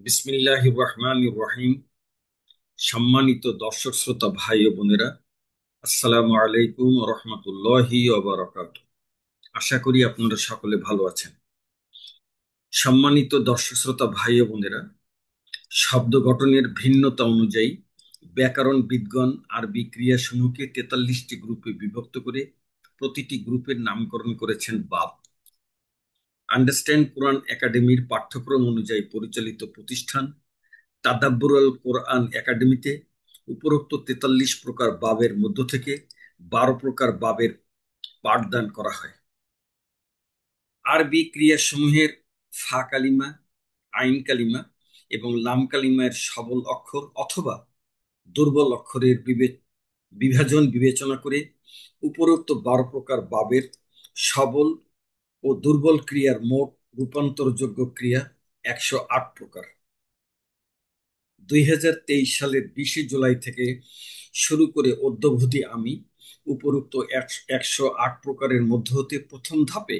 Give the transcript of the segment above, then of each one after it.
বিসমিল্লাহির রহমানির রহিম। সম্মানিত দর্শক শ্রোতা ভাই ও বোনেরা, আসসালামু আলাইকুম ওয়া রাহমাতুল্লাহি ওয়া বারাকাতুহু। আশা করি আপনারা সকলে ভালো আছেন। সম্মানিত দর্শক শ্রোতা ভাই ও বোনেরা, শব্দ গঠনের ভিন্নতা অনুযায়ী ব্যাকরণবিদগণ আরবি ক্রিয়াসমূহকে ৪৩টি গ্রুপে বিভক্ত করে প্রতিটি গ্রুপের নামকরণ করেছেন বাব। আন্ডারস্ট্যান্ড কোরআন একাডেমির পাঠ্যক্রম অনুযায়ী পরিচালিত প্রতিষ্ঠান তাদাব্বুরুল কোরআন একাডেমিতে উপরোক্ত ৪৩ প্রকার বাবের মধ্য থেকে ১২ প্রকার বাবের পাঠদান করা হয়। আরবি ক্রিয়াসমূহের ফা কালিমা, আইন কালিমা এবং লাম কালিমার সবল অক্ষর অথবা দুর্বল অক্ষরের বিভাজন বিবেচনা করে উপরোক্ত ১২ প্রকার বাবের সবল ও দুর্বল ক্রিয়ার মোট রূপান্তরযোগ্য ক্রিয়া ১০৮ প্রকার। ২০২৩ সালের ২০ জুলাই থেকে শুরু করে অদ্যাবধি আমি উপরোক্ত ১০৮ প্রকারের মধ্য হতে প্রথম ধাপে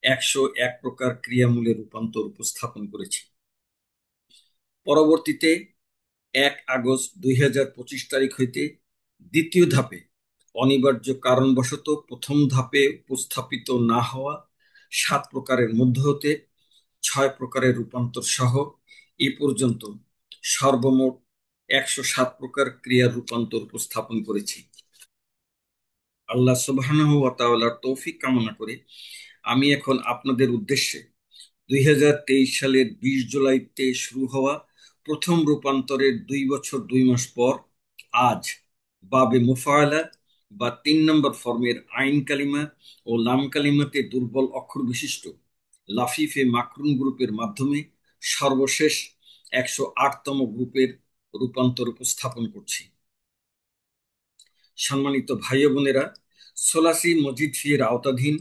১০১ প্রকার ক্রিয়ামূলে রূপান্তর উপস্থাপন করেছি। পরবর্তীতে ১ আগস্ট ২০২৫ তারিখ হইতে দ্বিতীয় ধাপে অনিবার্য কারণবশত প্রথম ধাপে উপস্থাপিত না হওয়া ৭ প্রকারের মধ্য হতে ৬ প্রকারের রূপান্তর সহ এ পর্যন্ত সর্বমোট ১০৭ প্রকার ক্রিয়ার রূপান্তর উপস্থাপন করেছি। আল্লাহ সুবহানাহু ওয়া তাআলার তৌফিক কামনা করে আমি এখন আপনাদের উদ্দেশ্যে ২০২৩ সালের ২০ জুলাইতে শুরু হওয়া প্রথম রূপান্তরের ২ বছর ২ মাস পর আজ বাবে মুফাআলা বা ৩ নম্বর ফর্মের আইন কালিমা ও লাম কালিমাতে দুর্বল অক্ষর বিশিষ্ট লাফিফে মাকরুন গ্রুপের মাধ্যমে সর্বশেষ ১০৮তম গ্রুপের রূপান্তর উপস্থাপন করছি। সম্মানিত ভাই ও বোনেরা, সোলাসি মজিদ ফি এর আওতাধীন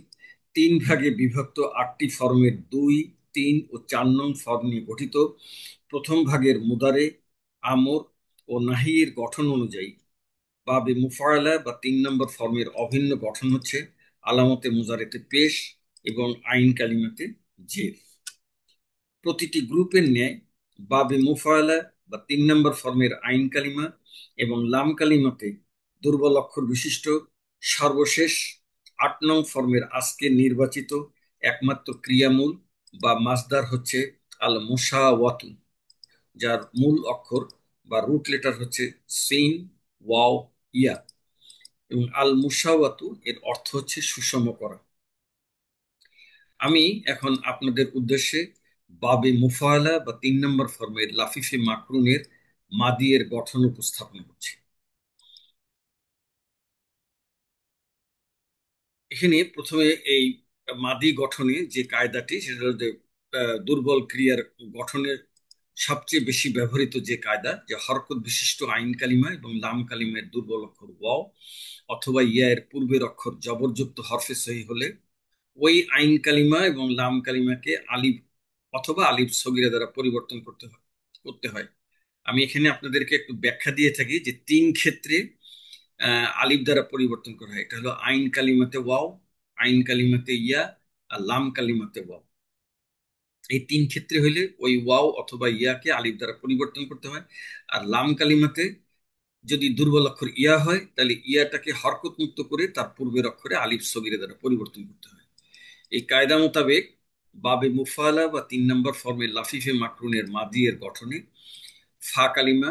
৩ ভাগে বিভক্ত ৮টি ফর্মের ২, ৩ ও ৪ নং ফর্ম নিয়ে গঠিত প্রথম ভাগের মুদারে, আমর ও নাহিয়ের গঠন অনুযায়ী বাবে মুফাআলা বা ৩ নম্বর ফর্মের অভিন্ন গঠন হচ্ছে আলামতে মুজারেতে পেশ এবং আইন কালিমাতে জের। প্রতিটি গ্রুপের ন্যায় বাবে মুফাআলা বা ৩ নম্বর ফর্মের আইন কালিমা এবং লাম কালিমাতে দুর্বল অক্ষর বিশিষ্ট সর্বশেষ ৮ নং ফর্মের আজকে নির্বাচিত একমাত্র ক্রিয়ামূল বা মাসদার হচ্ছে আল মুসাওয়াতু, যার মূল অক্ষর বা রুট লেটার হচ্ছে সিন, ওয়াও, ইয়া এবং আল মুসাওয়াতু এর অর্থ হচ্ছে সুষম করা। আমি এখন আপনাদের উদ্দেশ্যে বাবে মুফাআলা বা ৩ নম্বর ফর্মের লাফিফে মাকরুনের মাদিয়ের গঠন উপস্থাপন করছি। এখানে প্রথমে এই মাদি গঠনে যে কায়দাটি সেটা হচ্ছে দুর্বল ক্রিয়ার গঠনের সবচেয়ে বেশি ব্যবহৃত যে কায়দা, যে হরকত বিশিষ্ট আইন কালিমা এবং লাম কালিমার দুর্বল অক্ষর ওয়াও অথবা ইয়া এর পূর্বের অক্ষর জবরযুক্ত হরফে সহি হলে ওই আইন কালিমা এবং লাম কালিমাকে আলিফ অথবা আলিফ সগিরা দ্বারা পরিবর্তন করতে হয়। আমি এখানে আপনাদেরকে একটু ব্যাখ্যা দিয়ে থাকি যে ৩ ক্ষেত্রে আলিফ দ্বারা পরিবর্তন করা হয়। এটা হলো আইন কালিমাতে ওয়াও, আইন কালিমাতে ইয়া আর লাম কালিমাতে ওয়াও। এই ৩ ক্ষেত্রে হইলে ওই ওয়াও অথবা ইয়াকে আলিফ দ্বারা পরিবর্তন করতে হয়। আর লাম কালিমাতে যদি দুর্বল অক্ষর ইয়া হয় তাহলে ইয়াটাকে হরকত মুক্ত করে তার পূর্বের অক্ষরে আলিফ সগিরা দ্বারা পরিবর্তন করতে হয়। এই কায়দা মোতাবেক বাবে মুফাআলা বা ৩ নম্বর ফর্মের লাফিফে মাকরুনের মাদিয়ের গঠনে ফা কালিমা,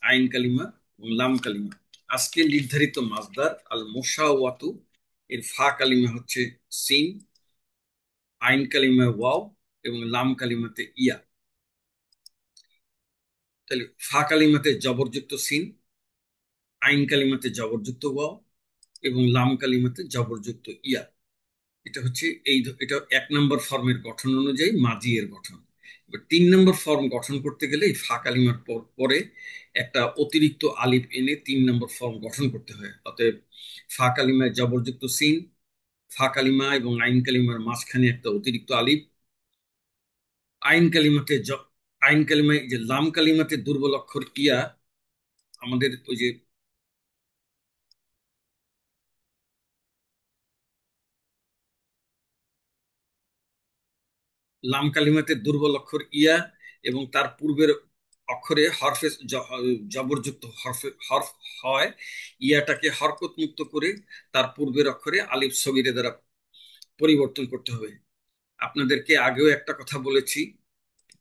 আইন কালিমা এবং লাম কালিমা আজকে নির্ধারিত মাসদার আল মুসাওয়াতু এর ফা কালিমা হচ্ছে সিন, আইন কালিমা ওয়াও এবং লাম কালিমাতে ইয়া। তাহলে ফা কালিমাতে জবরযুক্ত সিন, আইন কালিমাতে জবরযুক্ত ওয়াও এবং লাম কালিমাতে জবরযুক্ত ইয়া। এটা ১ নম্বর ফর্মের গঠন অনুযায়ী মাজি এর গঠন। এবার ৩ নম্বর ফর্ম গঠন করতে গেলে এই ফা কালিমার পরে একটা অতিরিক্ত আলিফ এনে ৩ নম্বর ফর্ম গঠন করতে হয়। অতএব ফা কালিমায় জবরযুক্ত সিন, ফা কালিমা এবং আইন কালিমার মাঝখানে একটা অতিরিক্ত আলিফ, আইন কালিমাতে আইন কালিমায় যে লাম কালিমাতে দুর্বল অক্ষর ইয়া, আমাদের ওই যে লাম কালিমাতে দুর্বল অক্ষর ইয়া এবং তার পূর্বের অক্ষরে হরফে জবরযুক্ত হরফ হয়, ইয়াটাকে হরকত মুক্ত করে তার পূর্বের অক্ষরে আলিফ সগিরে দ্বারা পরিবর্তন করতে হবে। আপনাদেরকে আগেও একটা কথা বলেছি,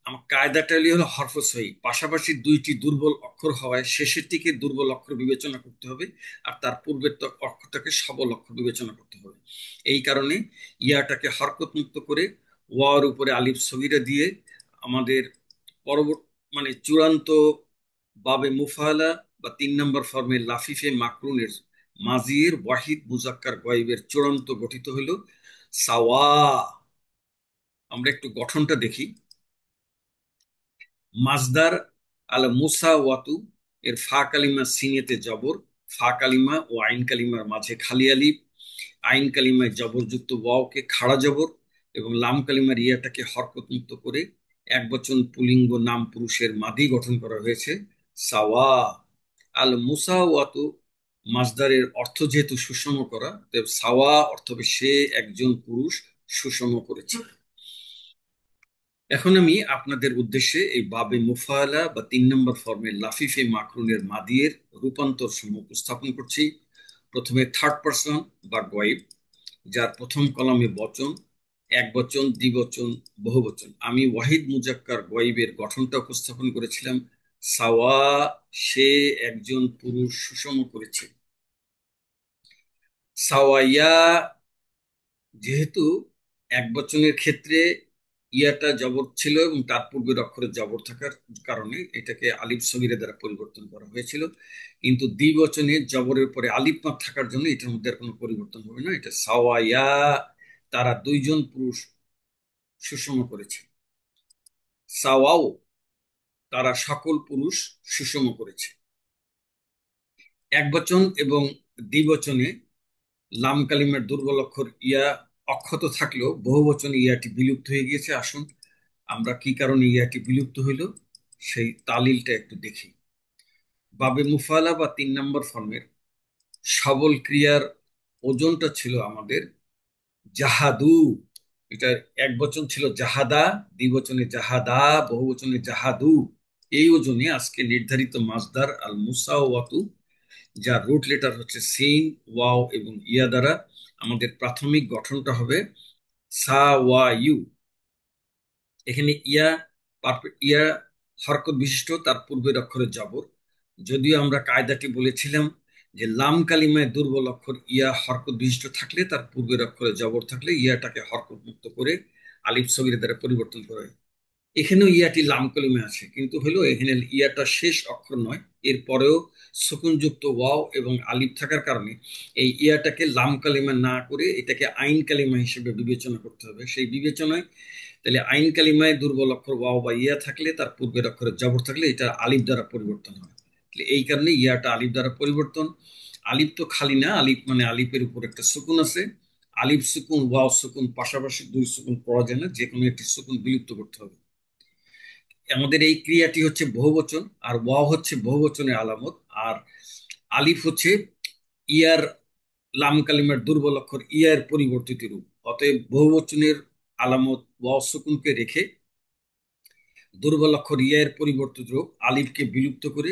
আমার কায়দাটা হলো হরফ সহি, পাশাপাশি দুইটি দুর্বল অক্ষর হওয়ায় শেষেরটিকে দুর্বল অক্ষর বিবেচনা করতে হবে, আর তার পূর্বের অক্ষরটাকে সবল অক্ষর বিবেচনা করতে হবে। এই কারণে ইয়াটাকে হরকত মুক্ত করে ওয়ার উপরে আলিফ সগিরা দিয়ে আমাদের পরবর্তী মানে চূড়ান্ত বাবে মুফালা বা 3 নম্বর ফর্মের লাফিফে মাকরুনের মাজির ওয়াহিদ মুজাক্কার গয়েবের চূড়ান্ত গঠিত হলো সাওয়া। আমরা একটু গঠনটা দেখি। মাজদার আল মুসাওয়াতু এর ফা কালিমা সিনেতে জবর, ফা কালিমা ও আইন কালিমার মাঝে খালি আলিফ, আইন কালিমায় জবরযুক্ত ওয়াওকে খাড়া জবর এবং লাম কালিমার ইয়াটাকে হরকত মুক্ত করে এক বচন পুলিঙ্গ নাম পুরুষের মাদি গঠন করা হয়েছে সাওয়া। আল মুসাওয়াতু মাজদারের অর্থ যেহেতু সুষম করা, তাই সাওয়া অর্থ হবে সে একজন পুরুষ সুষম করেছে। এখন আমি আপনাদের উদ্দেশ্যে এই বাবে মুফালা বা 3 নম্বর ফর্মের লাফিফে মাকরুনের মাদিয়ের রূপান্তর সমূহ উপস্থাপন করছি। প্রথমে থার্ড পারসন বা গয়েব, যার প্রথম কলামে বচন, এক বচন, দ্বিবচন, বহুবচন। আমি ওয়াহিদ মুজাক্কার গয়েবের গঠনটা উপস্থাপন করেছিলাম সাওয়া, সে একজন পুরুষ সুষম করেছে। সাওয়াইয়া, যেহেতু এক বচনের ক্ষেত্রে ইয়াটা জবর ছিল এবং তার পূর্বের অক্ষরে জবর থাকার কারণে এটাকে আলিফ সগিরা দ্বারা পরিবর্তন করা হয়েছিল, কিন্তু দ্বিবচনে জবরের পরে আলিফ মাত থাকার জন্য এটার মধ্যে আর কোনো পরিবর্তন হবে না, এটা সাওয়াইয়া, তারা দুইজন পুরুষ সুষম করেছে। সাওয়াও, তারা সকল পুরুষ সুষম করেছে। এক বচন এবং দ্বিবচনে লাম কালিমার দুর্বল অক্ষর ইয়া অক্ষত থাকলেও বহু বচনে ইয়াটি বিলুপ্ত হয়ে গিয়েছে। আসুন আমরা কি কারণে ইয়াটি বিলুপ্ত হইল সেই তালিলটা একটু দেখি। বাবে মুফালা বা 3 নম্বর ফর্মের সবল ক্রিয়ার ওজনটা ছিল আমাদের জাহাদু। এটা এক বচন ছিল জাহাদা, দ্বিবচনে জাহাদা, বহু বচনে জাহাদু। এই ওজনে আজকে নির্ধারিত মাজদার আল মুসাওয়াতু, যার রুট লেটার হচ্ছে সিন, ওয়াও এবং ইয়া দ্বারা আমাদের প্রাথমিক গঠনটা হবে সা ওয়া ইউ। এখানে ইয়া ইয়া হরকত বিশিষ্ট, তার পূর্বের অক্ষরে জবর। যদিও আমরা কায়দাটি বলেছিলাম যে লাম কালিমায় দুর্বল অক্ষর ইয়া হরকত বিশিষ্ট থাকলে তার পূর্বের অক্ষরে জবর থাকলে ইয়াটাকে হরকত মুক্ত করে আলিফ সগিরা দ্বারা পরিবর্তন করা হয়। এখানেও ইয়াটি লাম কলিমে আছে, কিন্তু হলো এখানে ইয়াটা শেষ অক্ষর নয়, এর পরেও সুকুনযুক্ত ওয়াও এবং আলিফ থাকার কারণে এই ইয়াটাকে লাম কালিমা না করে এটাকে আইন কালিমা হিসেবে বিবেচনা করতে হবে। সেই বিবেচনায় তাহলে আইন কালিমায় দুর্বল অক্ষর ওয়াও বা ইয়া থাকলে তার পূর্বের অক্ষরে জবর থাকলে এটা আলিফ দ্বারা পরিবর্তন হয়। তাহলে এই কারণে ইয়াটা আলিফ দ্বারা পরিবর্তন। আলিফ তো খালি না, আলিফ মানে আলিফের উপর একটা সুকুন আছে। আলিফ সুকুন ওয়াও সুকুন পাশাপাশি দুই সুকুন পড়া যায় না, যে কোনো একটি সুকুন বিলুপ্ত করতে হবে। আমাদের এই ক্রিয়াটি হচ্ছে বহুবচন, আর ওয়াও হচ্ছে বহুবচনের আলামত, আর আলিফ হচ্ছে ইয়ার লাম কালিমার দুর্বল অক্ষর ইয়ার পরিবর্তিত রূপ। অতএব বহুবচনের আলামত ওয়াও সুকুনকে রেখে দুর্বল অক্ষর ইয়ার পরিবর্তিত রূপ আলিফকে বিলুপ্ত করে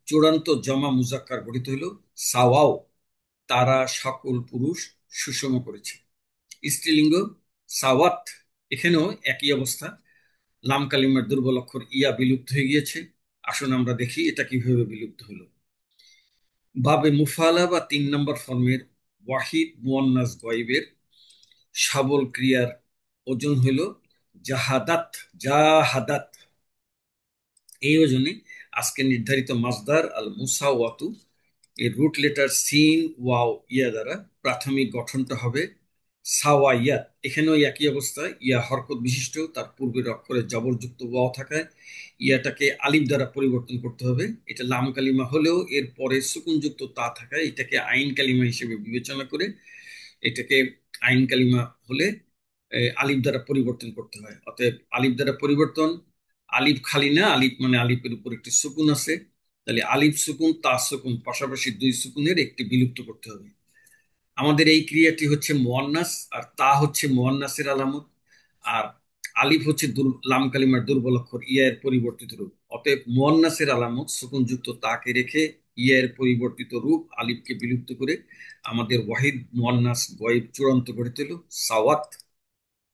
চূড়ান্ত জমা মুজাক্কার গঠিত হলো সাওয়াও, তারা সকল পুরুষ সুষম করেছে। স্ত্রীলিঙ্গ সাওয়াত, এখানেও একই অবস্থা, লাম কালিমার দুর্বল অক্ষর ইয়া বিলুপ্ত হয়ে গিয়েছে। আসুন আমরা দেখি এটা কিভাবে বিলুপ্ত হলো। বাবে মুফালা বা 3 নম্বর ফর্মের ওয়াহিদ মুয়ান্নাস গয়েবের সবল ক্রিয়ার ওজন হইল জাহাদাত, জাহাদাত। এই ওজনে আজকে নির্ধারিত মাজদার আল মুসাওয়াতু এর রুট লেটার সিন ওয়াও ইয়া দ্বারা প্রাথমিক গঠনটা হবে সাওয়াইয়াত। এখানেও একই অবস্থা, ইয়া হরকত বিশিষ্ট, তার পূর্বের অক্ষরে জবরযুক্ত ওয়াও থাকায় ইয়াটাকে আলিফ দ্বারা পরিবর্তন করতে হবে। এটা লাম কালিমা হলেও এর পরে সুকুনযুক্ত তা থাকায় এটাকে আইন কালিমা হিসেবে বিবেচনা করে এটাকে আইন কালিমা হলে আলিফ দ্বারা পরিবর্তন করতে হয়। অতএব আলিফ দ্বারা পরিবর্তন, আলিফ খালি না, আলিফ মানে আলিফের উপর একটি সুকুন আছে, তাহলে আলিফ সুকুন তা সুকুন পাশাপাশি দুই সুকুনের একটি বিলুপ্ত করতে হবে। আমাদের এই ক্রিয়াটি হচ্ছে মুয়ান্নাস, আর তা হচ্ছে মুয়ান্নাসের আলামত, আর আলিফ হচ্ছে লাম কালিমার দুর্বল অক্ষর ইয়া এর পরিবর্তিত রূপ। অতএব মুয়ান্নাসের আলামত সুকুনযুক্ত তাকে রেখে ইয়া এর পরিবর্তিত রূপ আলিফকে বিলুপ্ত করে আমাদের ওয়াহিদ মুয়ান্নাস গয়েব চূড়ান্ত করে তুলল। সাওয়াত,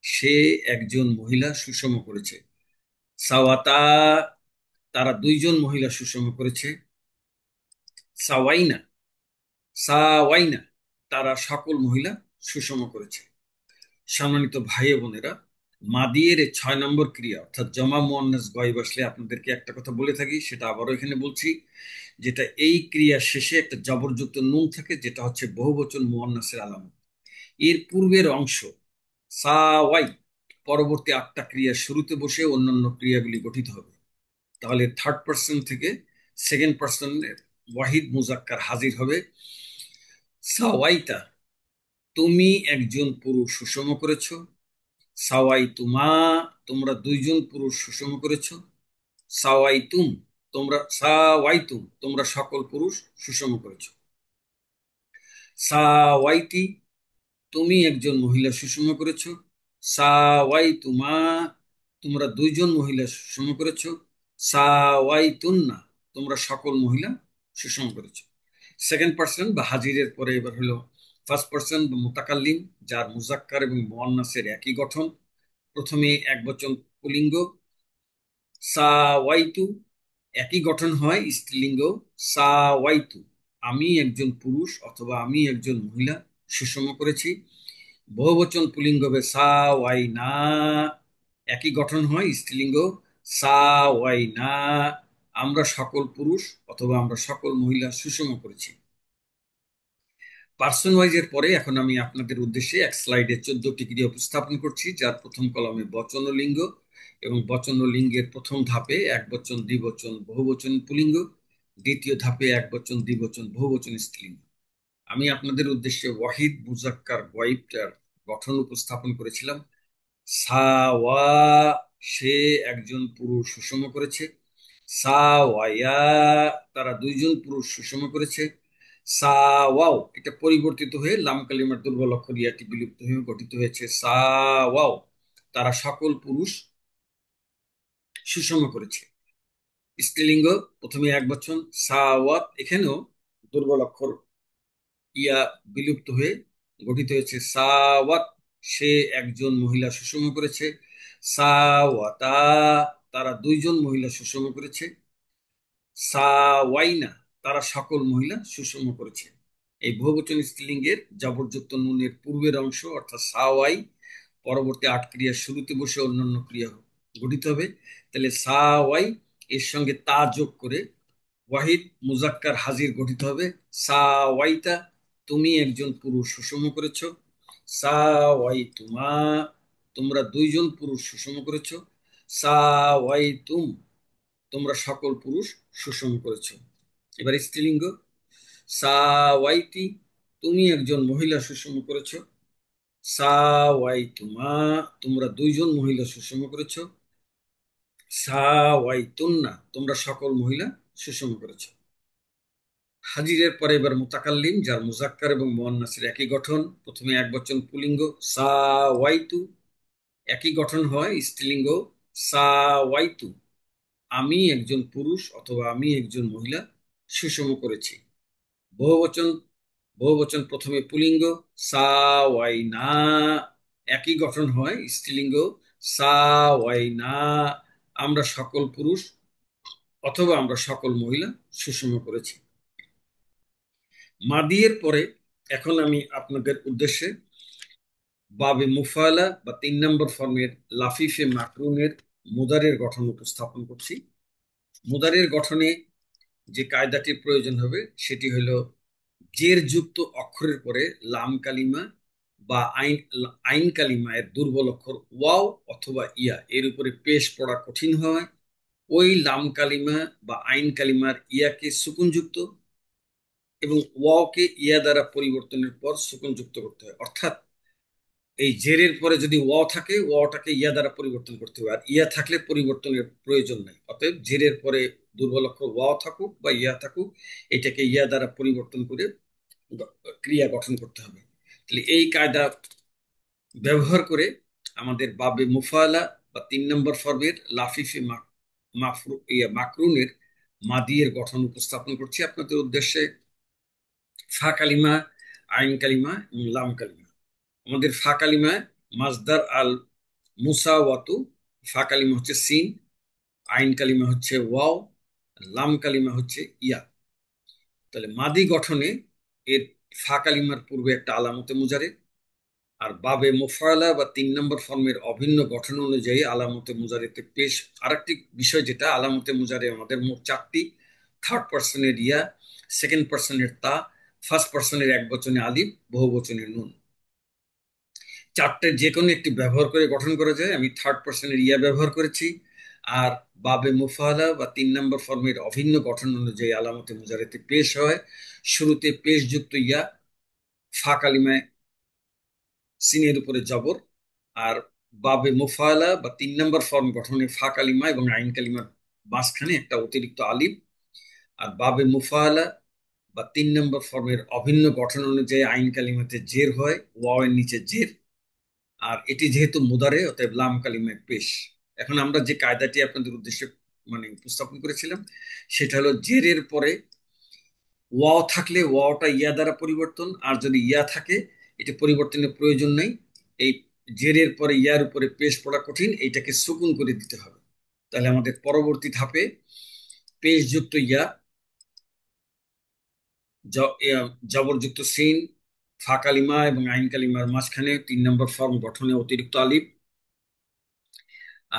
সে একজন মহিলা সুষম করেছে। সাওয়াতা, তারা দুইজন মহিলা সুষম করেছে। সাওয়াইনা, সাওয়াইনা, তারা সকল মহিলা সুষম করেছে। সম্মানিত ভাই বোনেরা, মাদিয়ের 6 নম্বর ক্রিয়া অর্থাৎ জমা মুয়ান্নাস গয়েব আসলে আপনাদেরকে একটা কথা বলে থাকি, সেটা আবারও এখানে বলছি, যেটা এই ক্রিয়া শেষে একটা জবরযুক্ত নুন থাকে, যেটা হচ্ছে বহুবচন মুয়ান্নাসের আলামত। এর পূর্বের অংশ সাওয়াই পরবর্তী 8টা ক্রিয়ার শুরুতে বসে অন্যান্য ক্রিয়াগুলি গঠিত হবে। তাহলে থার্ড পার্সন থেকে সেকেন্ড পার্সনের ওয়াহিদ মুজাক্কার হাজির হবে। সাওয়াইতা, তুমি একজন পুরুষ সুষম করেছো। সাওয়াই তুমা, তোমরা দুইজন পুরুষ সুষম করেছো। সাওয়াইতুম, সাওয়াইতুম, তোমরা সকল পুরুষ সুষম করেছো। সাওয়াইতি, তুমি একজন মহিলা সুষম করেছো। সাওয়াইতুমা, তোমরা দুইজন মহিলা সুষম করেছো। সাওয়াইতুন্না, তোমরা সকল মহিলা সুষম করেছো। সেকেন্ড পার্সন বা হাজিরের পরে এবার হলো ফার্স্ট পার্সন বা মুতাকাল্লিম, যার মুজাক্কার এবং মুয়ান্নাসের একই গঠন। প্রথমে এক বচন পুলিঙ্গ সাওয়াইতু, একই গঠন হয় স্ত্রীলিঙ্গ সাওয়াইতু, আমি একজন পুরুষ অথবা আমি একজন মহিলা সুষম করেছি। বহুবচন পুলিঙ্গ হবে সাওয়াইনা, একই গঠন হয় স্ত্রীলিঙ্গ সাওয়াইনা, আমরা সকল পুরুষ অথবা আমরা সকল মহিলা সুষম করেছি। পার্সন ওয়াইজ এর পরে এখন আমি আপনাদের উদ্দেশ্যে এক স্লাইডে 14টি ক্রিয়া উপস্থাপন করছি, যার প্রথম কলমে বচন ও লিঙ্গ এবং বচন ও লিঙ্গের প্রথম ধাপে এক বচন দ্বিবচন বহুবচন পুলিঙ্গ, দ্বিতীয় ধাপে এক বচন দ্বিবচন বহুবচন স্ত্রীলিঙ্গ। আমি আপনাদের উদ্দেশ্যে ওয়াহিদ মুজাক্কার গয়েবটার গঠন উপস্থাপন করেছিলাম। সাওয়া, সে একজন পুরুষ সুষম করেছে। সাওয়ায়া, তারা দুইজন পুরুষ সুষম করেছে। সাওয়াও, এটা পরিবর্তিত হয়ে লাম কালিমার দুর্বল অক্ষর ইয়াটি বিলুপ্ত হয়ে গঠিত হয়েছে সাওয়াও, তারা সকল পুরুষ সুষম করেছে। স্ত্রীলিঙ্গ প্রথমে এক বচন সাওয়াত, এখানেও দুর্বল অক্ষর ইয়া বিলুপ্ত হয়ে গঠিত হয়েছে সাওয়াত, সে একজন মহিলা সুষম করেছে। সাওয়াতা, তারা দুইজন মহিলা সুষম করেছে। সাওয়াইনা, তারা সকল মহিলা সুষম করেছে। এই বহুবচন স্ত্রীলিঙ্গের জবরযুক্ত নুনের পূর্বের অংশ অর্থাৎ সাওয়াই পরবর্তী 8 ক্রিয়ার শুরুতে বসে অন্যান্য ক্রিয়া গঠিত হবে। তাহলে সাওয়াই এর সঙ্গে তা যোগ করে ওয়াহিদ মুজাক্কার হাজির গঠিত হবে। সাওয়াইতা, তুমি একজন পুরুষ সুষম করেছো। সাওয়াইতুমা, তোমরা দুইজন পুরুষ সুষম করেছো। সাওয়াইতুম, তোমরা সকল পুরুষ সুষম করেছো। এবার স্ত্রীলিঙ্গ সাওয়াইতি, তুমি একজন মহিলা সুষম করেছো। সাওয়াইতুমা, তোমরা দুইজন মহিলা সুষম করেছো। সাওয়াইতুন্না, তোমরা সকল মহিলা সুষম করেছো। হাজিরের পরে এবার মুতাকাল্লিম, যার মুজাক্কার এবং মুয়ান্নাসের একই গঠন। প্রথমে এক বচন পুলিঙ্গ সাওয়াইতু, একই গঠন হয় স্ত্রীলিঙ্গ সাওয়াইতু, আমি একজন পুরুষ অথবা আমি একজন মহিলা সুষম করেছি। বহুবচন, বহুবচন প্রথমে পুলিঙ্গ সাওয়াইনা, একই গঠন হয় স্ত্রীলিঙ্গ সাওয়াইনা, আমরা সকল পুরুষ অথবা আমরা সকল মহিলা সুষম করেছি। মাদিয়ের পরে এখন আমি আপনাদের উদ্দেশ্যে বাবে মুফালা বা 3 নম্বর ফর্মের লাফিফে মাকরুনের মুদারের গঠন উপস্থাপন করছি। মুদারের গঠনে যে কায়দাটির প্রয়োজন হবে সেটি হলো জের যুক্ত অক্ষরের পরে লাম কালিমা বা আইন আইন কালিমা এর দুর্বল অক্ষর ওয়াও অথবা ইয়া এর উপরে পেশ পড়া কঠিন হয়, ওই লাম কালিমা বা আইন কালিমার ইয়াকে সুকুনযুক্ত এবং ওয়াওকে ইয়া দ্বারা পরিবর্তনের পর সুকুনযুক্ত করতে হয়। অর্থাৎ এই জেরের পরে যদি ওয়াও থাকে ওয়াওটাকে ইয়া দ্বারা পরিবর্তন করতে হবে, আর ইয়া থাকলে পরিবর্তনের প্রয়োজন নাই। অতএব জেরের পরে দুর্বল অক্ষর ওয়াও থাকুক বা ইয়া থাকুক, এটাকে ইয়া দ্বারা পরিবর্তন করে ক্রিয়া গঠন করতে হবে। তাহলে এই কায়দা ব্যবহার করে আমাদের বাবে মুফালা বা 3 নম্বর ফর্মের লাফিফে মাকরুনের মাদিয়ের গঠন উপস্থাপন করছি আপনাদের উদ্দেশ্যে। ফা কালিমা, আইন কালিমা এবং লাম কালিমা। আমাদের ফা কালিমায় মাজদার আল মুসাওয়াতু, ফা কালিমা হচ্ছে সিন, আইন কালিমা হচ্ছে ওয়াও, লাম কালিমা হচ্ছে ইয়া। তাহলে মাদি গঠনে এর ফা কালিমার পূর্বে একটা আলামতে মুজারে, আর বাবে মোফায়লা বা 3 নম্বর ফর্মের অভিন্ন গঠন অনুযায়ী আলামতে মুজারেতে পেশ। আরেকটি বিষয় যেটা, আলামতে মুজারে আমাদের মোট 4টি: থার্ড পার্সনের ইয়া, সেকেন্ড পার্সনের তা, ফার্স্ট পার্সনের এক বচনে আলিফ, বহু বচনের নুন। 4টের যে কোনো একটি ব্যবহার করে গঠন করা যায়। আমি থার্ড পার্সনের ইয়া ব্যবহার করেছি। আর বাবে মুফালা বা 3 নম্বর ফর্মের অভিন্ন গঠন অনুযায়ী আলামতে মুজারেতে পেশ হয়। শুরুতে পেশযুক্ত ইয়া, ফা কালিমায় সিনের উপরে জবর। আর বাবে মুফালা বা 3 নম্বর ফর্ম গঠনে ফা কালিমা এবং আইন কালিমার মাঝখানে একটা অতিরিক্ত আলিফ। আর বাবে মুফালা বা 3 নম্বর ফর্মের অভিন্ন গঠন অনুযায়ী আইন কালিমাতে জের হয়, ওয়াও এর নিচে জের। আর এটি যেহেতু মুদারে, অতএব লাম কালিমায় পেশ। এখন আমরা যে কায়দাটি আপনাদের উদ্দেশ্যে উপস্থাপন করেছিলাম, সেটা হলো জেরের পরে ওয়াও থাকলে ওয়াওটা ইয়া দ্বারা পরিবর্তন, আর যদি ইয়া থাকে এটা পরিবর্তনের প্রয়োজন নেই। এই জেরের পরে ইয়ার উপরে পেশ পড়া কঠিন, এইটাকে সুকুন করে দিতে হবে। তাহলে আমাদের পরবর্তী ধাপে পেশযুক্ত ইয়া, জবরযুক্ত সিন, ফা কালিমা এবং আইন কালিমার মাঝখানে 3 নম্বর ফর্ম গঠনে অতিরিক্ত আলিফ,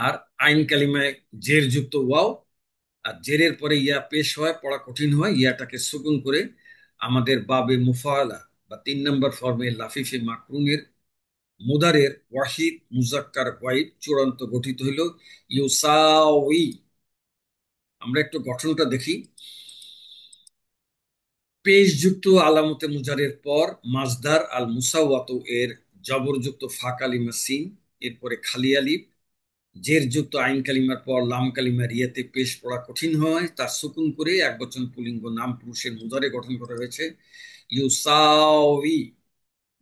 আর আইন কালিমায় জের যুক্ত ওয়াও। আর জেরের পরে ইয়া পেশ হয়, পড়া কঠিন হয়, ইয়াটাকে সুকুন করে আমাদের বাবে মুফালা বা 3 নম্বর ফর্মে লাফিফে মাকরুনের মুদারের ওয়াহিদ মুজাক্কার গায়ব চূড়ান্ত গঠিত হইল ইউসাউই। আমরা একটু গঠনটা দেখি। পেশযুক্ত আলামতে মুজারের পর মাজদার আল মুসাওয়াতু এর জবরযুক্ত ফা কালিমা সিন, এরপরে খালি আলিফ, জের যুক্ত আইন কালিমার পর লাম কালিমার ইয়াতে পেশ পড়া কঠিন হয়, তার সুকুন করে একবচন পুলিঙ্গ নাম পুরুষের মুদারে গঠন করা হয়েছে ইউসাউই।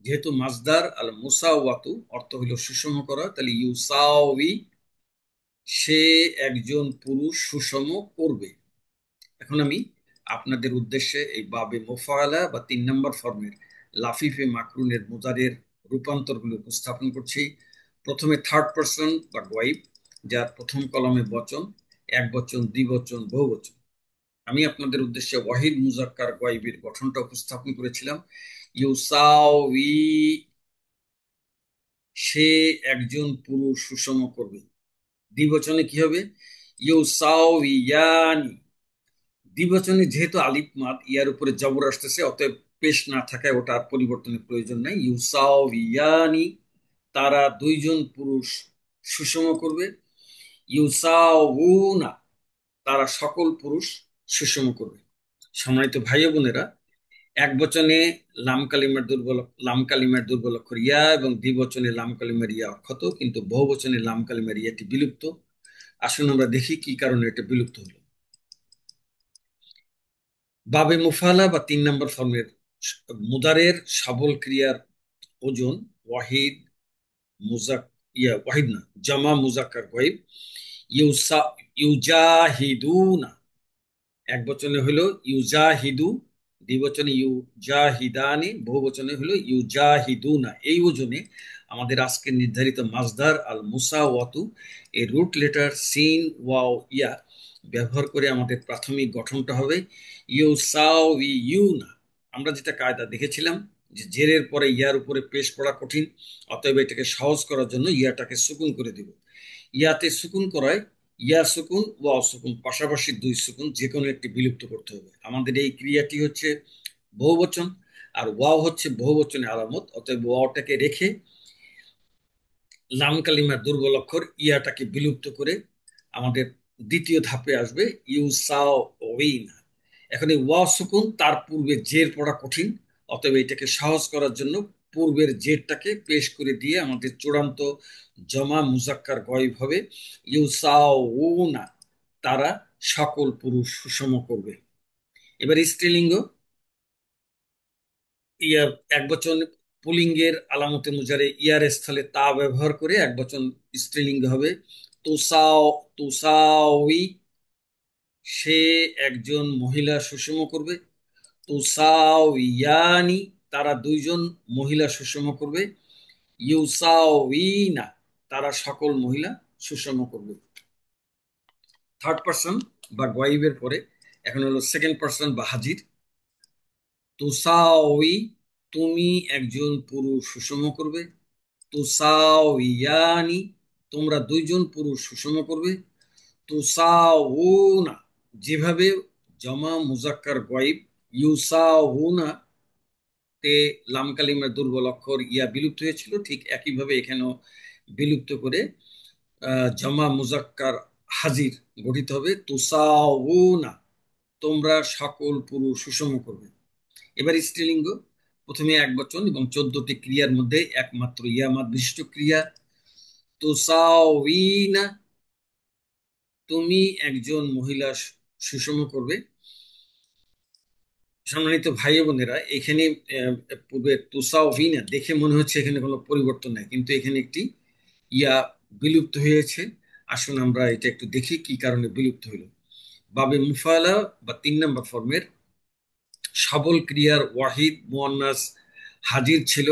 যেহেতু মাজদার আল মুসাওয়াতু অর্থ হইল সুষম করা, তাহলে ইউসাউই, সে একজন পুরুষ সুষম করবে। এখন আমি আপনাদের উদ্দেশ্যে এই বাবে মোফাআলা বা 3 নম্বর ফর্মের লাফিফে মাকরুনের মুজারের রূপান্তরগুলো উপস্থাপন করছি। প্রথমে থার্ড পার্সন বা গায়ব, যার প্রথম কলমে বচন, এক বচন, দ্বিবচন, বহুবচন। আমি আপনাদের উদ্দেশ্যে ওয়াহিদ মুজাক্কার গায়বের গঠনটা উপস্থাপন করেছিলাম ইউসাউই, সে একজন পুরুষ সুষম করবে। দ্বিবচনে কি হবে? ইউসাউইয়ানি। দ্বিবচনে যেহেতু আলিফ মাদ ইয়ার উপরে জবর আসতেছে, অতএব পেশ না থাকায় ওটা আর পরিবর্তনের প্রয়োজন নাই। ইউসাউইয়ানি, তারা দুইজন পুরুষ সুষম করবে। ইউসাউনা, তারা সকল পুরুষ সুষম করবে। সম্মানিত ভাই ও বোনেরা, এক বচনে লাম কালিমার দুর্বল অক্ষর ইয়া এবং দ্বিবচনে লাম কালিমার ইয়া অক্ষত, কিন্তু বহু বচনে লাম কালিমার ইয়াটি বিলুপ্ত। আসুন আমরা দেখি কি কারণে এটা বিলুপ্ত হলো। বাবে মুফালা বা 3 নম্বর ফর্মের মুদারের সবল ক্রিয়ার ওজন ওয়াহিদ মুজাক ওয়াহিদ না, জামা মুজাক্কার গায়ব ইউজাহিদুনা। এক বচনে হলো ইউজাহিদু, দ্বিবচনে ইউজাহিদানি, বহু বচনে হলো ইউজাহিদুনা। এই ওজনে আমাদের আজকে নির্ধারিত মাজদার আল মুসাওয়াতু এর রুট লেটার সিন ওয়াও ইয়া ব্যবহার করে আমাদের প্রাথমিক গঠনটা হবে ইউসাউইউনা। আমরা যেটা কায়দা দেখেছিলাম যে জেরের পরে ইয়ার উপরে পেশ পড়া কঠিন, অতএব এটাকে সহজ করার জন্য ইয়াটাকে সুকুন করে দিব। ইয়াতে সুকুন করায় ইয়া সুকুন ওয়াও সুকুন, পাশাপাশি দুই সুকুন যে কোনো একটি বিলুপ্ত করতে হবে। আমাদের এই ক্রিয়াটি হচ্ছে বহুবচন, আর ওয়াও হচ্ছে বহুবচনের আলামত, অতএব ওয়াওটাকে রেখে লাম কালিমার দুর্বল অক্ষর ইয়াটাকে বিলুপ্ত করে আমাদের দ্বিতীয় ধাপে আসবে ইউসাউইনা। এখন এই ওয়া সুকুন, তার পূর্বে জের পড়া কঠিন, অতএব এটাকে সহজ করার জন্য পূর্বের জেরটাকে পেশ করে দিয়ে আমাদের চূড়ান্ত জমা মুজাক্কার গায়ব হবে ইউসাউনা, তারা সকল পুরুষ সুষম করবে। এবার স্ত্রীলিঙ্গ, ইয়া এক বচন পুলিঙ্গের আলামতে মুজারে ইয়ার স্থলে তা ব্যবহার করে এক বচন স্ত্রীলিঙ্গ হবে তুসাও তুসাউই। সে একজন মহিলা সুষম করবে। তুসাউইয়ানি, তারা দুইজন মহিলা সুষম করবে। ইউসাউইনা, তারা সকল মহিলা সুষম করবে। থার্ড পার্সন বা গয়েবের পরে এখন হলো সেকেন্ড পার্সন বা হাজির। তুসাউই, তুমি একজন পুরুষ সুষম করবে। তুসাউইয়ানি, তোমরা দুইজন পুরুষ সুষম করবে। তুসাউনা, যেভাবে জমা মুজাক্কার গয়েব ইউসাউনা তে লাম কালিমার দুর্বল অক্ষর ইয়া বিলুপ্ত হয়েছিল, ঠিক একইভাবে এখানেও বিলুপ্ত করে জমা মুজাক্কার হাজির গঠিত হবে তুসাউনা, তোমরা সকল পুরুষ সুষম করবে। এবার স্ত্রীলিঙ্গ, প্রথমে এক বচন এবং 14টি ক্রিয়ার মধ্যে একমাত্র ইয়ামাদ বিশিষ্ট ক্রিয়া। তুসাউইনা, তুমি একজন মহিলা সুষম করবে। সম্মানিত ভাই বোনেরা, এখানে পূর্বে তুসাউভিনা দেখে মনে হচ্ছে এখানে কোনো পরিবর্তন নাই, কিন্তু এখানে একটি ইয়া বিলুপ্ত হয়েছে। আসুন আমরা এটা একটু দেখি কি কারণে বিলুপ্ত হলো। বাবে মুফালা বা 3 নম্বর ফর্মের সবল ক্রিয়ার ওয়াহিদ মুয়ান্নাস হাজির ছিল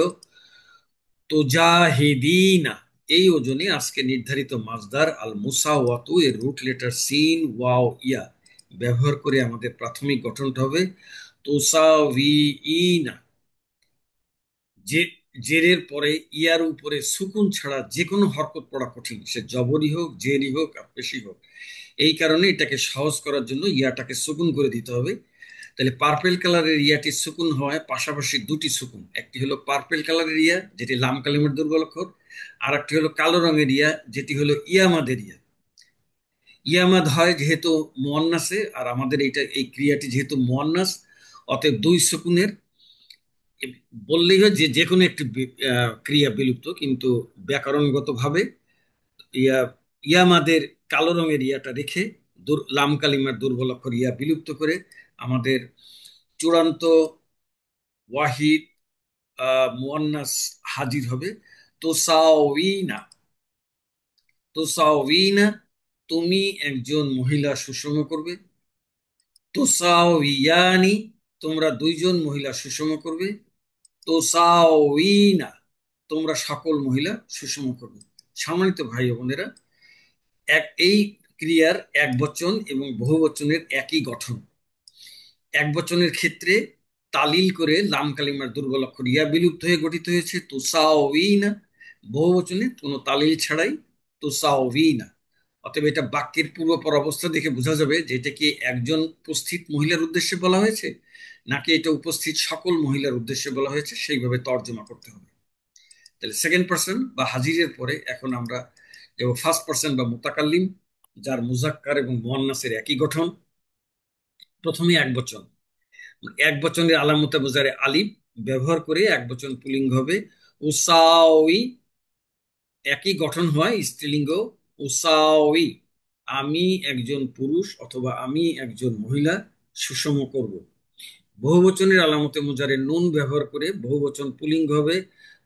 তোজাহিদিনা, এই ওজনে আজকে নির্ধারিত মাজদার আল মুসাওয়াতু এর রুট লেটার সিন ওয়াও ইয়া ব্যবহার করে আমাদের প্রাথমিক গঠনটা হবে তোসাভিইনা। যে জেরের পরে ইয়ার উপরে সুকুন ছাড়া যে কোনো হরকত পড়া কঠিন, সে জবরই হোক জেরই হোক আর পেশি হোক। এই কারণে এটাকে সহজ করার জন্য ইয়াটাকে সুকুন করে দিতে হবে। তাহলে পার্পেল কালারের ইয়াটি সুকুন হওয়ায় পাশাপাশি দুটি সুকুন, একটি হলো পার্পেল কালারের ইয়া যেটি লাম কালিমের দুর্বল অক্ষর, আর একটি হলো কালো রঙের ইয়া যেটি হলো ইয়ামাদের ইয়া। ইয়ামাদ হয় যেহেতু মুয়ান্নাসে, আর আমাদের এই ক্রিয়াটি যেহেতু মুয়ান্নাস, অতএব দুই সুকুনের বললেই হয় যে যে কোনো একটি ক্রিয়া বিলুপ্ত, কিন্তু ব্যাকরণগতভাবে ইয়া ইয়ামাদের কালো রঙের ইয়াটা রেখে লাম কালিমার দুর্বল অক্ষর ইয়া বিলুপ্ত করে আমাদের চূড়ান্ত ওয়াহিদ মুয়ান্নাস হাজির হবে তোসাউইনা। তোসাউইনা, তুমি একজন মহিলা সুষম করবে। তোসাউইয়ানি, তোমরা দুইজন মহিলা সুষম করবে। তোসাউইনা, তোমরা সকল মহিলা সুষম করবে। সম্মানিত ভাই বোনেরা, এই ক্রিয়ার এক বচন এবং বহু বচনের একই গঠন। এক বচনের ক্ষেত্রে তালিল করে লাম কালিমার দুর্বল অক্ষর ইয়া বিলুপ্ত হয়ে গঠিত হয়েছে তুসাউইনা। বহু বচনে কোনো তালিল ছাড়াই তুসাউইনা। অতএব এটা বাক্যের পূর্বপর অবস্থা দেখে বোঝা যাবে যে এটা কি একজন উপস্থিত মহিলার উদ্দেশ্যে বলা হয়েছে নাকি এটা উপস্থিত সকল মহিলার উদ্দেশ্যে বলা হয়েছে, সেইভাবে তর্জমা করতে হবে। তাহলে সেকেন্ড পার্সন বা হাজিরের পরে এখন আমরা যাব ফার্স্ট পার্সন বা মুতাকাল্লিম, যার মুজাক্কার এবং মুয়ান্নাসের একই গঠন। প্রথমে এক বচন, এক বচনের আলামতে বোঝারে আলিফ ব্যবহার করে এক বচন পুলিঙ্গ হবে উসাউই। একই গঠন হয় স্ত্রীলিঙ্গ উসাউই, আমি একজন পুরুষ অথবা আমি একজন মহিলা সুষম করব। বহুবচনের আলামতে মুজারে নুন ব্যবহার করে বহুবচন পুলিঙ্গ হবে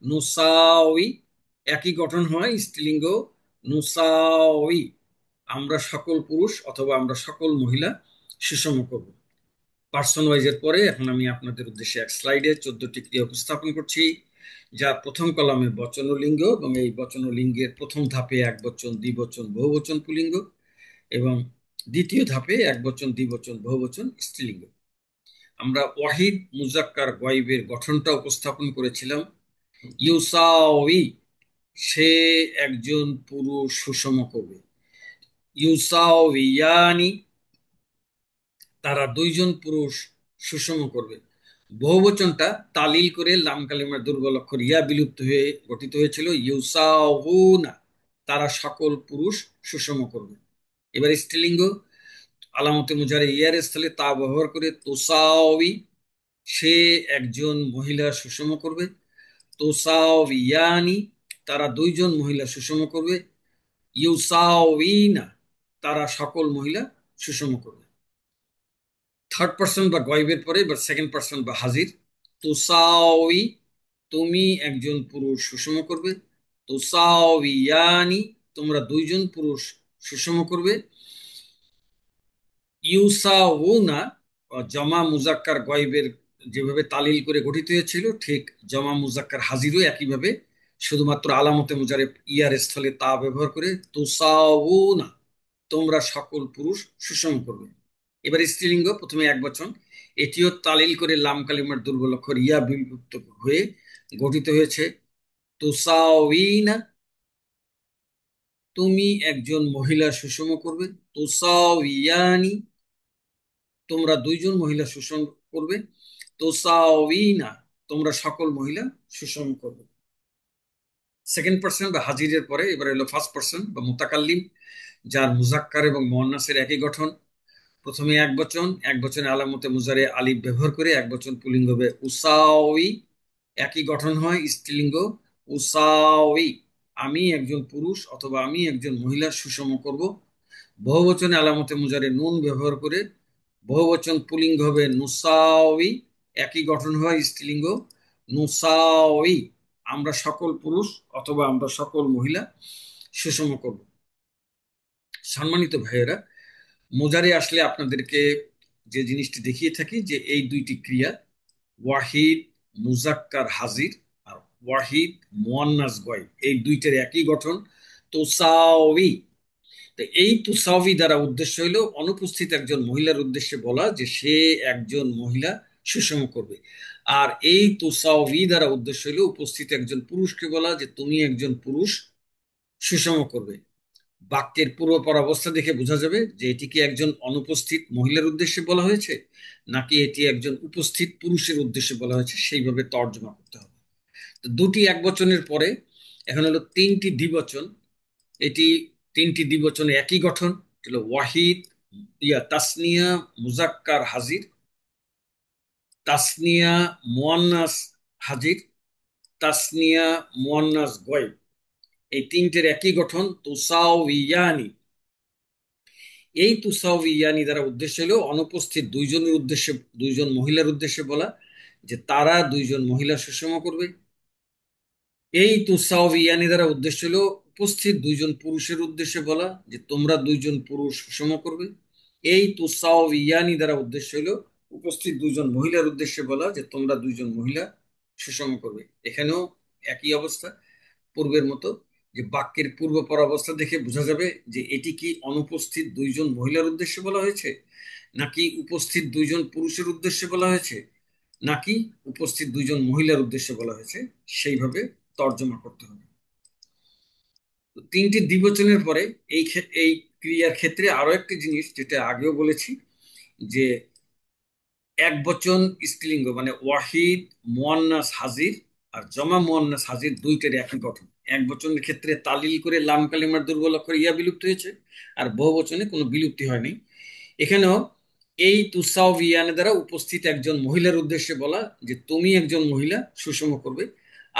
নুসাউই। একই গঠন হয় স্ত্রীলিঙ্গ নুসাউই, আমরা সকল পুরুষ অথবা আমরা সকল মহিলা সুষম করব। পার্সন ওয়াইজের পরে এখন আমি আপনাদের উদ্দেশ্যে এক স্লাইডে 14টি ক্রিয়া উপস্থাপন করছি, যার প্রথম কলামে বচন ও লিঙ্গ, এবং এই বচন ও লিঙ্গের প্রথম ধাপে এক বচন দ্বিবচন বহুবচন পুলিঙ্গ, এবং দ্বিতীয় ধাপে এক বচন দ্বিবচন বহুবচন স্ত্রীলিঙ্গ। আমরা ওয়াহিদ মুজাক্কার গয়েবের গঠনটা উপস্থাপন করেছিলাম ইউসাউই, সে একজন পুরুষ সুষম করবে। ইউসাউইয়ানি, তারা দুইজন পুরুষ সুষম করবে। বহুবচনটা তালিল করে লাম কালিমার দুর্বল অক্ষর ইয়া বিলুপ্ত হয়ে গঠিত হয়েছিল ইউসাউনা, তারা সকল পুরুষ সুষম করবে। এবার স্ত্রীলিঙ্গ, আলামতে মুজারে ইয়ার স্থলে তা ব্যবহার করে তোসাউই, সে একজন মহিলা সুষম করবে। তোসাউইয়ানি, তারা দুইজন মহিলা সুষম করবে। ইউসাউইনা, তারা সকল মহিলা সুষম করবে। থার্ড পার্সন বা গয়েবের পরে এবার সেকেন্ড পার্সন বা হাজির তুসাউই, তুমি একজন পুরুষ সুষম করবে। তুসাউইয়ানি, তোমরা দুইজন পুরুষ সুষম করবে। ইউসাউনা, জমা মুজাক্কার গয়বের যেভাবে তালিল করে গঠিত হয়েছিল, ঠিক জমা মুজাক্কার হাজিরও একইভাবে, শুধুমাত্র আলামতে মুজারে ইয়ার স্থলে তা ব্যবহার করে তুসাউনা, তোমরা সকল পুরুষ সুষম করবে। এবার স্ত্রীলিঙ্গ প্রথমে এক বচন, এটিও তালিল করে লাম কালিমার দুর্বল অক্ষর ইয়া বিভক্ত হয়ে গঠিত হয়েছে তুসাউইনা, তুমি একজন মহিলা সুষম করবে। তুসাউইয়ানি, তোমরা দুইজন মহিলা সুষম করবে। তুসাউইনা, তোমরা সকল মহিলা সুষম করবে। সেকেন্ড পার্সন বা হাজিরের পরে এবার হলো ফার্স্ট পার্সন বা মুতাকাল্লিম, যার মুজাক্কার এবং মুয়ান্নাসের একই গঠন। প্রথমে এক বচন, এক বচনে আলামতে মুজারে আলিফ ব্যবহার করে এক বচন পুলিঙ্গ হবে উসাউই, একই গঠন হয় স্ত্রীলিঙ্গ উসাউই, আমি একজন পুরুষ অথবা আমি একজন মহিলা সুষম করব। বহুবচনে আলামতে মুজারে নুন ব্যবহার করে বহুবচন পুলিঙ্গ হবে নুসাউই, একই গঠন হয় স্ত্রীলিঙ্গ নুসাউই, আমরা সকল পুরুষ অথবা আমরা সকল মহিলা সুষম করব। সম্মানিত ভাইয়েরা, মোজারে আসলে আপনাদেরকে যে জিনিসটি দেখিয়ে থাকি যে এই দুইটি ক্রিয়া, ওয়াহিদ মুজাক্কার হাজির আর ওয়াহিদ মুয়ান্নাস গয়, এই দুইটার একই গঠন তোসাউই। তো এই তুসাউই দ্বারা উদ্দেশ্য হলো অনুপস্থিত একজন মহিলার উদ্দেশ্যে বলা যে সে একজন মহিলা সুষম করবে। আর এই তুসাউই দ্বারা উদ্দেশ্য হলো উপস্থিত একজন পুরুষকে বলা যে তুমি একজন পুরুষ সুষম করবে। বাক্যের পূর্বপর অবস্থা দেখে বোঝা যাবে যে এটি কি একজন অনুপস্থিত মহিলার উদ্দেশ্যে বলা হয়েছে নাকি এটি একজন উপস্থিত পুরুষের উদ্দেশ্যে বলা হয়েছে, সেইভাবে তর্জমা করতে হবে। তো দুটি এক বচনের পরে এখন হলো তিনটি দ্বিবচন। এটি তিনটি দ্বিবচনে একই গঠন, হলো ওয়াহিদ, তাসনিয়া মুজাক্কার হাজির, তাসনিয়া মুয়ান্নাস হাজির, তাসনিয়া মুয়ান্নাস গয়ব, এই তিনটের একই গঠন তুসাউইয়ানি। এই তুসাউইয়ানি দ্বারা উদ্দেশ্য হলো অনুপস্থিত দুইজনের উদ্দেশ্যে, দুইজন মহিলার উদ্দেশ্যে বলা যে তারা দুইজন মহিলা সুষম করবে। এই তুসাউইয়ানি দ্বারা উদ্দেশ্য হলো উপস্থিত দুইজন পুরুষের উদ্দেশ্যে বলা যে তোমরা দুইজন পুরুষ সুষম করবে। এই তুসাউইয়ানি দ্বারা উদ্দেশ্য হলো উপস্থিত দুইজন মহিলার উদ্দেশ্যে বলা যে তোমরা দুইজন মহিলা সুষম করবে। এখানেও একই অবস্থা পূর্বের মতো, যে বাক্যের পূর্বপর অবস্থা দেখে বোঝা যাবে যে এটি কি অনুপস্থিত দুইজন মহিলার উদ্দেশ্যে বলা হয়েছে নাকি উপস্থিত দুইজন পুরুষের উদ্দেশ্যে বলা হয়েছে নাকি উপস্থিত দুইজন মহিলার উদ্দেশ্যে বলা হয়েছে, সেইভাবে তর্জমা করতে হবে। তো তিনটি দ্বিবচনের পরে এই ক্রিয়ার ক্ষেত্রে আরো একটি জিনিস যেটা আগেও বলেছি, যে এক বচন স্ত্রীলিঙ্গ মানে ওয়াহিদ মুয়ান্নাস হাজির আর জমা মুয়ান্নাস হাজির দুইটার একই গঠন। এক বচনের ক্ষেত্রে তালিল করে লাম কালিমার দুর্বল অক্ষর ইয়া বিলুপ্ত হয়েছে, আর বহু বচনে কোনো বিলুপ্তি হয়নি। এখানেও এই তুসাউবিয়ানের দ্বারা উপস্থিত একজন মহিলার উদ্দেশ্যে বলা যে তুমি একজন মহিলা সুষম করবে।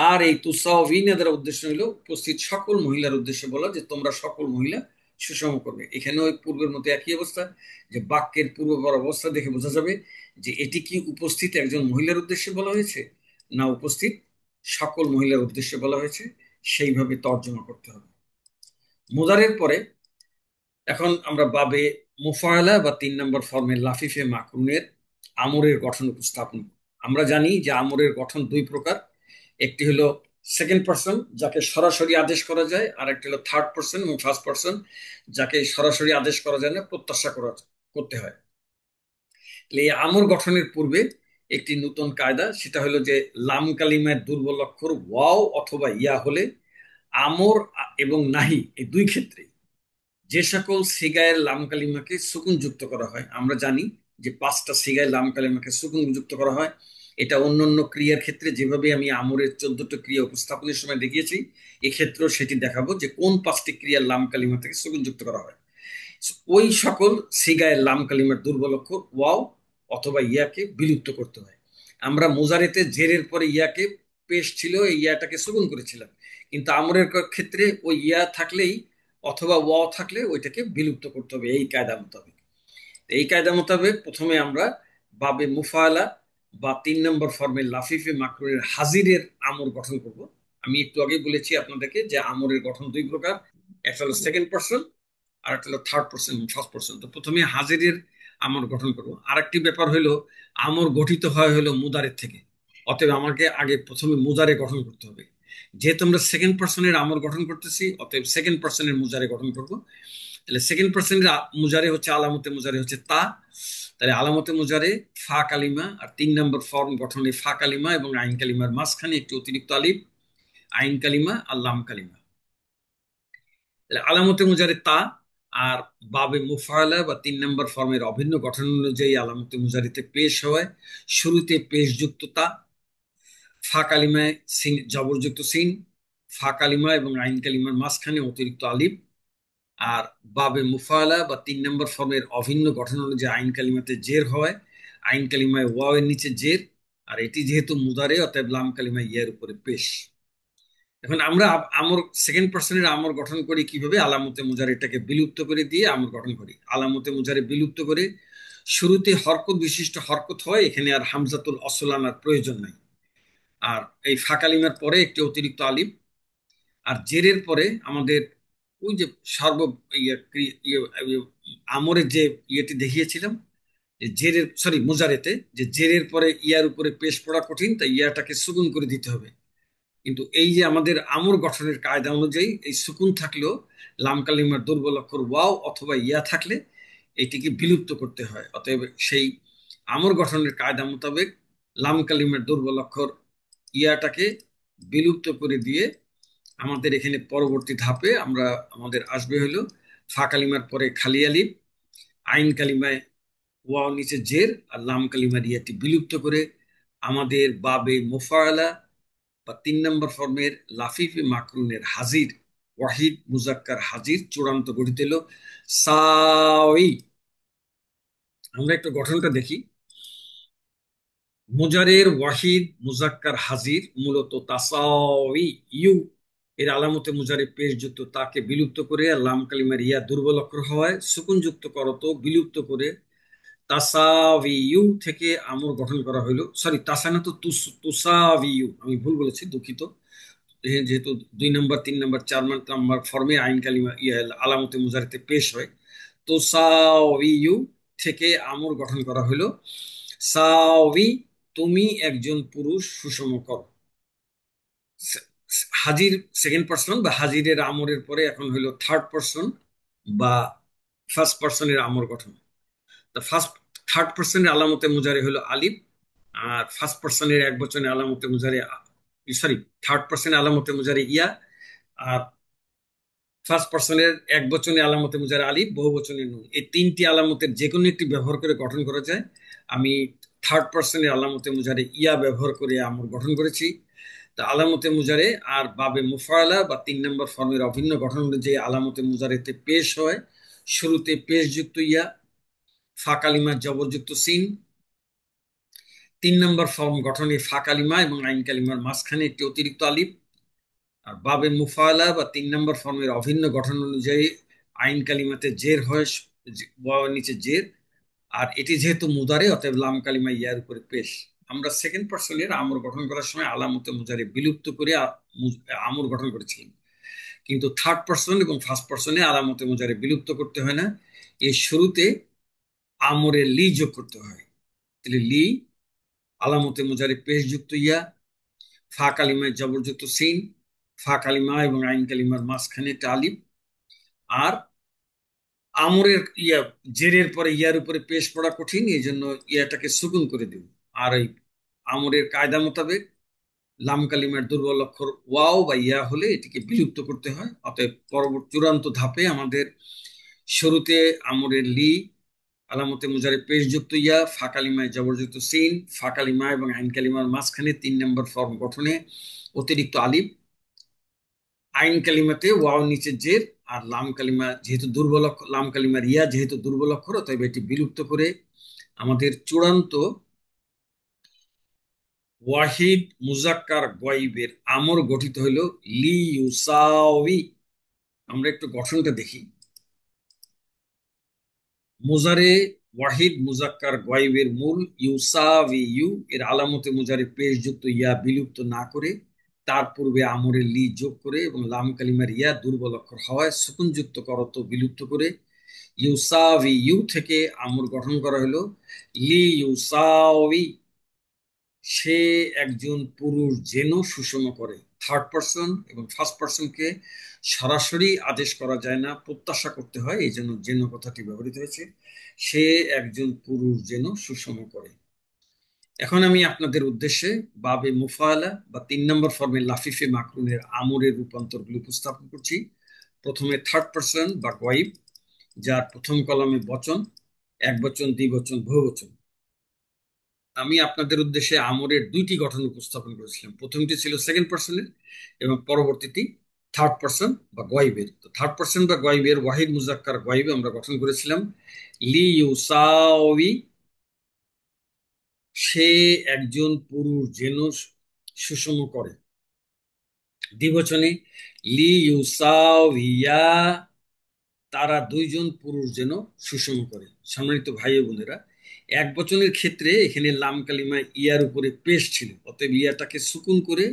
আর এই তুসাউবিনা দ্বারা উদ্দেশ্য হলো উপস্থিত সকল মহিলার উদ্দেশ্যে বলা যে তোমরা সকল মহিলা সুষম করবে। এখানেও পূর্বের মতো একই অবস্থা, যে বাক্যের পূর্বপর অবস্থা দেখে বোঝা যাবে যে এটি কি উপস্থিত একজন মহিলার উদ্দেশ্যে বলা হয়েছে না উপস্থিত সকল মহিলার উদ্দেশ্যে বলা হয়েছে, সেইভাবে তর্জমা করতে হবে। মুদারের পরে এখন আমরা বাবে মুফাআলা বা 3 নম্বর ফর্মের লাফিফে মাকরুনের আমরের গঠন উপস্থাপন। আমরা জানি যে আমরের গঠন দুই প্রকার, একটি হলো সেকেন্ড পার্সন যাকে সরাসরি আদেশ করা যায়, আর একটি হলো থার্ড পার্সন এবং ফার্স্ট পার্সন যাকে সরাসরি আদেশ করা যায় না, প্রত্যাশা করতে হয়। এই আমর গঠনের পূর্বে একটি নতুন কায়দা, সেটা হলো যে লাম কালিমায় দুর্বল অক্ষর ওয়াও অথবা ইয়া হলে আমর এবং নাহি এই দুই ক্ষেত্রে যে সকল সিগায়ের লাম কালিমাকে সুকুন যুক্ত করা হয়, আমরা জানি যে 5টা সিগায় লাম কালিমাকে সুকুন যুক্ত করা হয়। এটা অন্যান্য ক্রিয়ার ক্ষেত্রে যেভাবে আমি আমরের 14টা ক্রিয়া উপস্থাপনের সময় দেখিয়েছি, এক্ষেত্রেও সেটি দেখাবো যে কোন 5টি ক্রিয়ার লাম কালিমা থেকে সুকুন যুক্ত করা হয়। ওই সকল সিগায়ের লাম কালিমার দুর্বল অক্ষর ওয়াও অথবা ইয়াকে বিলুপ্ত করতে হয়। আমরা মুজারেতে জেরের পরে ইয়াকে পেশ ছিল, এই ইয়াটাকে সুকুন করেছিলাম, কিন্তু আমরের ক্ষেত্রে ওই ইয়া থাকলেই অথবা ওয়াও থাকলে ওইটাকে বিলুপ্ত করতে হবে এই কায়দা মোতাবেক। এই কায়দা মোতাবেক প্রথমে আমরা বাবে মুফাআলা বা 3 নম্বর ফর্মের লাফিফে মাকরুনের হাজিরের আমর গঠন করব। আমি একটু আগে বলেছি আপনাদেরকে যে আমরের গঠন দুই প্রকার, একটা হলো সেকেন্ড পার্সন আর একটা হলো থার্ড পার্সন, ফার্স্ট পার্সন। তো প্রথমে হাজিরের আমর গঠন করব। আরেকটি ব্যাপার হলো আমর গঠিত হয় হলো মুদারের থেকে, অতএব আমাকে আগে প্রথমে মুজারে গঠন করতে হবে। যেহেতু আমরা সেকেন্ড পার্সনের আমর গঠন করতেছি, অতএব সেকেন্ড পার্সনের মুজারে গঠন করব। তাহলে সেকেন্ড পার্সনের মুজারে হচ্ছে আলামতে মুজারে হচ্ছে তা। তাহলে আলামতে মুজারে ফা কালিমা, আর 3 নম্বর ফর্ম গঠনে ফা কালিমা এবং আইন কালিমার মাঝখানে একটি অতিরিক্ত আলিফ, আইন কালিমা আর লাম কালিমা। তাহলে আলামতে মুজারে তা আর বাবে মুফাআলা বা 3 নম্বর ফর্মের অভিন্ন গঠন অনুযায়ী আলামতে মুজারিতে পেশ হয় শুরুতে পেশযুক্ত তা, ফা কালিমায় সিন জবরযুক্ত সিন, ফা কালিমা এবং আইন কালিমার মাঝখানে অতিরিক্ত আলিফ। আর বাবে মুফাআলা বা 3 নম্বর ফর্মের অভিন্ন গঠন অনুযায়ী আইন কালিমাতে জের হয়, আইন কালিমায় ওয়াও এর নিচে জের। আর এটি যেহেতু মুদারে, অতএব লাম কালিমা ইয়ার উপরে পেশ। এখন আমরা আমর সেকেন্ড পার্সনের আমর গঠন করি কিভাবে? আলামতে মুজারিটাকে বিলুপ্ত করে দিয়ে আমর গঠন করি। আলামতে মুজারি বিলুপ্ত করে শুরুতে হরকত বিশিষ্ট হরকত হয়, এখানে আর হামজাতুল অসল আনার প্রয়োজন নাই। আর এই ফাকালিমার পরে একটি অতিরিক্ত আলিফ, আর জেরের পরে আমাদের ওই যে সর্ব ইয়ে আমরের যে ইয়েটি দেখিয়েছিলাম, যে জেরের সরি মুজারেতে যে জেরের পরে ইয়ার উপরে পেশ পড়া কঠিন, তাই ইয়াটাকে সুকুন করে দিতে হবে। কিন্তু এই যে আমাদের আমর গঠনের কায়দা অনুযায়ী এই সুকুন থাকলেও লাম কালিমার দুর্বল অক্ষর ওয়াও অথবা ইয়া থাকলে এটিকে বিলুপ্ত করতে হয়। অতএব সেই আমর গঠনের কায়দা মোতাবেক লাম কালিমার দুর্বল অক্ষর ইয়াটাকে বিলুপ্ত করে দিয়ে আমাদের এখানে পরবর্তী ধাপে আমরা আমাদের আসবে হলো ফা কালিমার পরে খালি আলিফ, আইন কালিমায় ওয়াও নিচে জের, আর লাম কালিমার ইয়াটি বিলুপ্ত করে আমাদের বাবে মুফাআলা বা 3 নম্বর ফর্মের লাফিফে মাকরুনের হাজির ওয়াহিদ মুজাক্কার হাজির চূড়ান্ত গঠিত হলো সাওই। আমরা একটু গঠনটা দেখি। মুজারের ওয়াহিদ মুজাক্কার হাজির মূলত তাসাউই ইউ এর আলামতে মুজারে পেশযুক্ত তাকে বিলুপ্ত করে আর লাম কালিমার ইয়া দুর্বল অক্ষর হওয়ায় সুকুনযুক্ত করত বিলুপ্ত করে তাসাউইউ থেকে আমর গঠন করা হলো। সরি, তাসানা তো তুসাউইউ, আমি ভুল বলেছি, দুঃখিত। যেহেতু 2 নম্বর 3 নম্বর 4 নম্বর ফর্মে আইন কালিমা ইয়া আলামতে মুজারিতে পেশ হয়, তো সাউইউ থেকে আমর গঠন করা হলো সাউই, তুমি একজন পুরুষ সুষম কর। হাজির সেকেন্ড পার্সন বা হাজিরের আমরের পরে এখন হলো থার্ড পার্সন বা ফার্স্ট পার্সনের আমর গঠন। তা ফার্স্ট থার্ড পার্সনের আলামতে মুজারি হলো আলিফ, আর ফার্স্ট পার্সনের এক বচনের আলামতে মুজারি সরি থার্ড পার্সনের আলামতে মুজারি ইয়া, আর ফার্স্ট পার্সনের এক বচনে আলামতে মুজারি আলিফ, বহু বচনে নুন। এই 3টি আলামতের যে কোনো একটি ব্যবহার করে গঠন করা যায়। আমি থার্ড পার্সনের আলামতে মুজারে ইয়া ব্যবহার করে আমর গঠন করেছি। তা আলামতে মুজারে আর বাবে মুফাআলা বা 3 নম্বর ফর্মের অভিন্ন গঠন অনুযায়ী আলামতে মুজারেতে পেশ হয় শুরুতে পেশযুক্ত ইয়া, ফা কালিমা জবরযুক্ত সিন। 3 নম্বর ফর্ম গঠনে ফা কালিমা এবং আইন কালিমার মাঝখানে একটি অতিরিক্ত আলিফ। আর বাবে মুফাআলা বা 3 নম্বর ফর্মের অভিন্ন গঠন অনুযায়ী আইন কালিমাতে জের হয়, নিচে জের। আর এটি যেহেতু মুদারে, অতএব লাম কালিমা ইয়ার উপরে পেশ। আমরা সেকেন্ড পার্সনের আমর গঠন করার সময় আলামতে মুজারে বিলুপ্ত করে আমর গঠন করেছিলাম, কিন্তু থার্ড পার্সন এবং ফার্স্ট পার্সনে আলামতে মুজারে বিলুপ্ত করতে হয় না, এর শুরুতে আমরে লি যোগ করতে হয়। তাহলে লি আলামতে মুজারে পেশ যুক্ত ইয়া, ফা কালিমায় জবরযুক্ত সিন, ফা কালিমা এবং আইন কালিমার মাঝখানে একটা আলিফ। আর আমরের ইয়া জেরের পরে ইয়ার উপরে পেশ পড়া কঠিন, এই জন্য ইয়াটাকে সুকুন করে দেব। আর এই আমরের কায়দা মোতাবেক লাম কালিমার দুর্বল অক্ষর ওয়াও বা ইয়া হলে এটিকে বিলুপ্ত করতে হয়। অতএব পরবর্তী চূড়ান্ত ধাপে আমাদের শুরুতে আমরের লি, আলামতে মুজারে পেশযুক্ত ইয়া, ফা কালিমায় জবরযুক্ত সিন, ফা কালিমা এবং আইন কালিমার মাঝখানে 3 নম্বর ফর্ম গঠনে অতিরিক্ত আলিফ, আইন কালিমাতে ওয়াও নিচে জের। আর লাম কালিমা যেহেতু দুর্বল অক্ষর, লাম কালিমার ইয়া যেহেতু দুর্বল অক্ষর, অতএব এটি বিলুপ্ত করে আমাদের চূড়ান্ত ওয়াহিদ মুজাক্কার গয়বের আমর গঠিত হইল লি ইউসাউই। আমরা একটু গঠনটা দেখি। মুজারে ওয়াহিদ মুজাক্কার গয়েবের মূল ইউসাভি ইউ এর আলামতে মুজারে পেশযুক্ত ইয়া বিলুপ্ত না করে তার পূর্বে আমরের লি যোগ করে এবং লাম কালিমার ইয়া দুর্বল অক্ষর হওয়ায় সুকুনযুক্ত করত বিলুপ্ত করে ইউসাভি ইউ থেকে আমর গঠন করা হলো লি ইউসাভি, সে একজন পুরুষ যেন সুষম করে। থার্ড পার্সন এবং ফার্স্ট পার্সনকে সরাসরি আদেশ করা যায় না, প্রত্যাশা করতে হয়, এই জন্য যেন কথাটি ব্যবহৃত হয়েছে। সে একজন পুরুষ যেন সুষম করে। এখন আমি আপনাদের উদ্দেশ্যে বাবে মুফাআলা বা 3 নম্বর ফর্মে লাফিফে মাকরুনের আমরের রূপান্তরগুলি উপস্থাপন করছি। প্রথমে থার্ড পার্সন বা গয়েব, যার প্রথম কলামে বচন, এক বচন, দ্বিবচন, বহুবচন। আমি আপনাদের উদ্দেশ্যে আমরের দুইটি গঠন উপস্থাপন করেছিলাম। প্রথমটি ছিল সেকেন্ড পার্সনের এবং পরবর্তীটি থার্ড পার্সন বা গয়েবের। তো থার্ড পার্সন বা গয়েবের ওয়াহিদ মুজাক্কার গয়েব আমরা গঠন করেছিলাম লি ইউসাউই, সে একজন পুরুষ যেন সুষম করে। দ্বিবচনে লি ইউসাউইয়া, তারা দুইজন পুরুষ যেন সুষম করে। সম্মানিত ভাই ও বোনেরা, এক বচনের ক্ষেত্রে এখানে লাম কালিমা ইয়ার উপরে পেশ ছিল, অতএব ইয়াটাকে সুকুন করে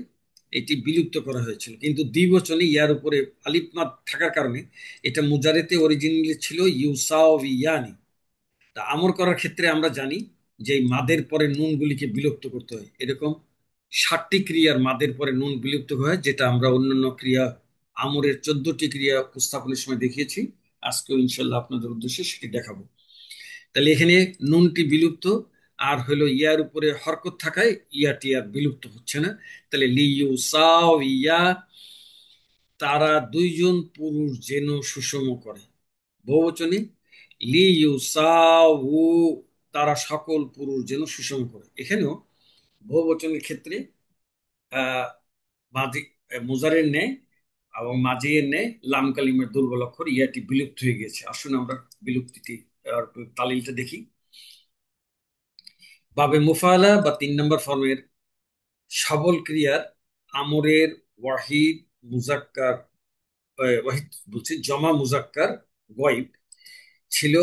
এটি বিলুপ্ত করা হয়েছিল। কিন্তু দ্বিবচনে ইয়ার উপরে আলিফ মাদ থাকার কারণে এটা মুজারেতে অরিজিনালি ছিল ইউসাউইয়ানি। তা আমর করার ক্ষেত্রে আমরা জানি যে এই মাদের পরে নুনগুলিকে বিলুপ্ত করতে হয়। এরকম 60টি ক্রিয়ার মাদের পরে নুন বিলুপ্ত হয়, যেটা আমরা অন্যান্য ক্রিয়া আমরের 14টি ক্রিয়া উপস্থাপনের সময় দেখিয়েছি। আজকেও ইনশাল্লাহ আপনাদের উদ্দেশ্যে সেটি দেখাবো। তাহলে এখানে নুনটি বিলুপ্ত, আর হলো ইয়ার উপরে হরকত থাকায় ইয়াটি আর বিলুপ্ত হচ্ছে না। তাহলে লিউ সাও ইয়া, তারা দুইজন পুরুষ যেন সুষম করে। বহুবচনে লি ইউসাউ, তারা সকল পুরুষ যেন সুষম করে। এখানেও বহুবচনের ক্ষেত্রে আহ মাঝি মুজারের ন্যায় এবং মাঝিয়ের ন্যায় লাম কালিমের দুর্বল অক্ষর ইয়াটি বিলুপ্ত হয়ে গেছে। আসুন আমরা বিলুপ্তিটি তালিলটা দেখি। বাবে মুফাআলা বা 3 নম্বর ফর্মের সবল ক্রিয়ার আমরের ওয়াহিদ মুজাক্কার, ওয়াহিদ বলছি জমা মুজাক্কার গয়েব ছিল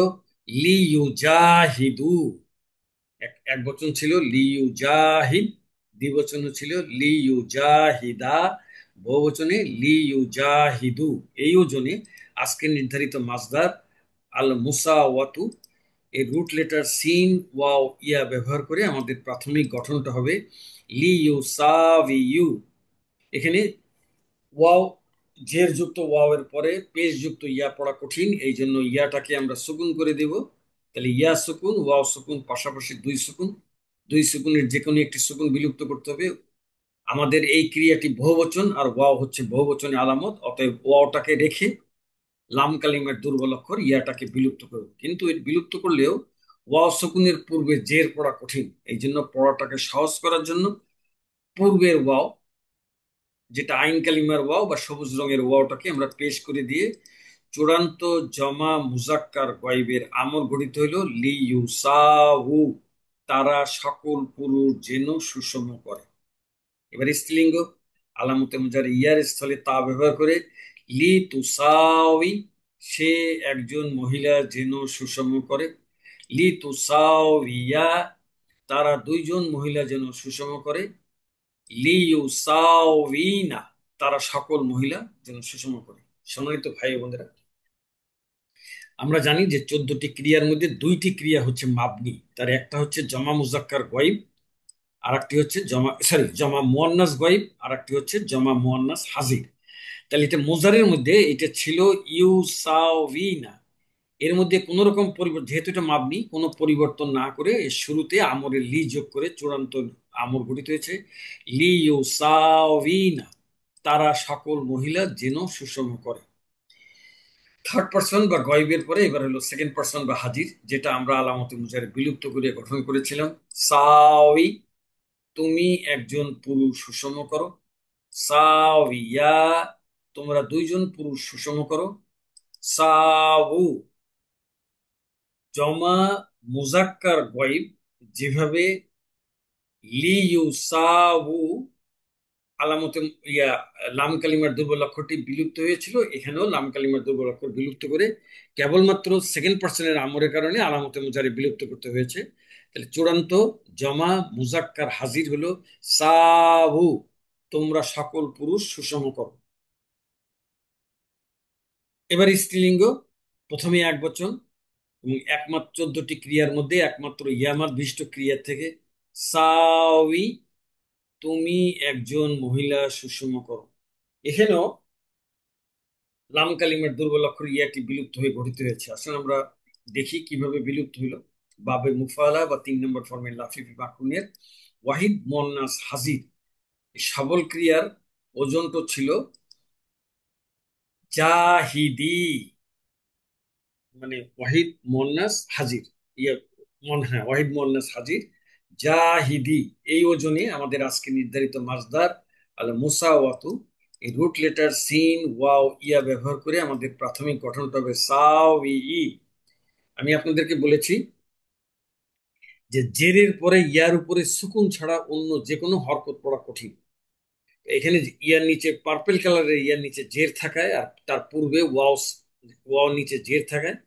লি ইউজাহিদু। এক বচন ছিল লিউ জাহিদ, দ্বিবচন ছিল লিউ জাহিদা, বহুবচনে লিউ জাহিদু। এই ওজনে আজকে নির্ধারিত মাসদার আল মুসাওয়াতু এর রুট লেটার সিন ওয়াও ইয়া ব্যবহার করে আমাদের প্রাথমিক গঠনটা হবে লিউ সাভিউ। এখানে ওয়াও, জের যুক্ত ওয়াও এর পরে পেশ যুক্ত ইয়া পড়া কঠিন, এই জন্য ইয়াটাকে আমরা সুকুন করে দেব। তাহলে ইয়া সুকুন, ওয়াও সুকুন, পাশাপাশি দুই সুকুন। দুই সুকুনের যে কোনো একটি সুকুন বিলুপ্ত করতে হবে। আমাদের এই ক্রিয়াটি বহুবচন আর ওয়াও হচ্ছে বহুবচনের আলামত, অতএব ওয়াওটাকে রেখে লাম কালিমের দুর্বল অক্ষর ইয়াটাকে বিলুপ্ত করব। কিন্তু এর বিলুপ্ত করলেও ওয়াও সুকুনের পূর্বে জের পড়া কঠিন, এই জন্য পড়াটাকে সহজ করার জন্য পূর্বের ওয়াও, যেটা আইন কালিমার ওয়াও বা সবুজ রঙের ওয়াওটাকে আমরা পেশ করে দিয়ে চূড়ান্ত জমা মুজাক্কার গয়েবের আমর গঠিত হইল লি ইউসাউ, তারা সকল পুরুষ যেন সুষম করে। এবার স্ত্রীলিঙ্গ আলামতে মুজার ইয়ার স্থলে তা ব্যবহার করে লি তুসাউই, সে একজন মহিলা যেন সুষম করে। লি তুসাউইয়া, তারা দুইজন মহিলা যেন সুষম করে। লিউসাউইনা, তারা সকল মহিলা যেন সুষম করে। সম্মানিত ভাই বোনেরা, আমরা জানি যে 14টি ক্রিয়ার মধ্যে দুইটি ক্রিয়া হচ্ছে মাবনি, তার একটা হচ্ছে জমা মুজাক্কার গয়েব, আর একটি হচ্ছে জমা মুয়ান্নাস গয়েব, আর একটি হচ্ছে জমা মুয়ান্নাস হাজির। তাহলে এটা মুজারের মধ্যে এটা ছিল ইউসাউইনা। এর মধ্যে কোন রকম পরিবর্তন, যেহেতু এটা মাবনি, কোনো পরিবর্তন না করে এর শুরুতে আমরের লি যোগ করে চূড়ান্ত আমর গঠিত হয়েছে লি ইউসাউইনা, তারা সকল মহিলা যেন সুষম করে। থার্ড পার্সন বা গয়েবের পরে এবার হলো সেকেন্ড পার্সন বা হাজির, যেটা আমরা আলামতে মুজারে বিলুপ্ত করে গঠন করেছিলাম সাউই, তুমি একজন পুরুষ সুষম করো। সাউইয়া, তোমরা দুইজন পুরুষ সুষম করো। সাউ, জমা মুজাক্কার গয়েব যেভাবে লি ইউসাউ আলামতে ইয়া লাম কালিমার দুর্বল অক্ষরটি বিলুপ্ত হয়েছিল, এখানেও লাম কালিমার দুর্বল অক্ষর বিলুপ্ত করে কেবলমাত্র সেকেন্ড পার্সনের আমরের কারণে আলামতে মুজারে বিলুপ্ত করতে হয়েছে। তাহলে চূড়ান্ত জমা মুজাক্কার হাজির হলো সাহু, তোমরা সকল পুরুষ সুষম করো। এবার স্ত্রীলিঙ্গ, প্রথমে এক বচন এবং একমাত্র 14টি ক্রিয়ার মধ্যে একমাত্র ইয়ামাত বিশিষ্ট ক্রিয়া থেকে সাউই, তুমি একজন মহিলা সুষম করো। এখানেও লাম কালিমের দুর্বল অক্ষর ইয়াটি বিলুপ্ত হয়ে গঠিত হয়েছে। আসলে আমরা দেখি কিভাবে বিলুপ্ত হইল। বাবে মুফালা বা 3 নম্বর ফর্মের লাফিফি মাকুনের ওয়াহিদ মুয়ান্নাস হাজির, এই সবল ক্রিয়ার ওজনটা ছিল জাহিদি, মানে ওয়াহিদ মুয়ান্নাস হাজির, ইয়া হ্যাঁ, ওয়াহিদ মুয়ান্নাস হাজির জাহিদি। এই ওজনে আমাদের আজকে নির্ধারিত মাসদার আল মুসাওয়াতু, এই রুট লেটার সিন ওয়াও ইয়া ব্যবহার করে আমাদের প্রাথমিক গঠনটা হবে সাউই। আমি আপনাদেরকে বলেছি যে জেরের পরে ইয়ার উপরে সুকুন ছাড়া অন্য যে কোনো হরকত পড়া কঠিন। এখানে ইয়ার নিচে পার্পেল কালারের ইয়ার নিচে জের থাকায় আর তার পূর্বে ওয়াও, ওয়াও নিচে জের থাকায়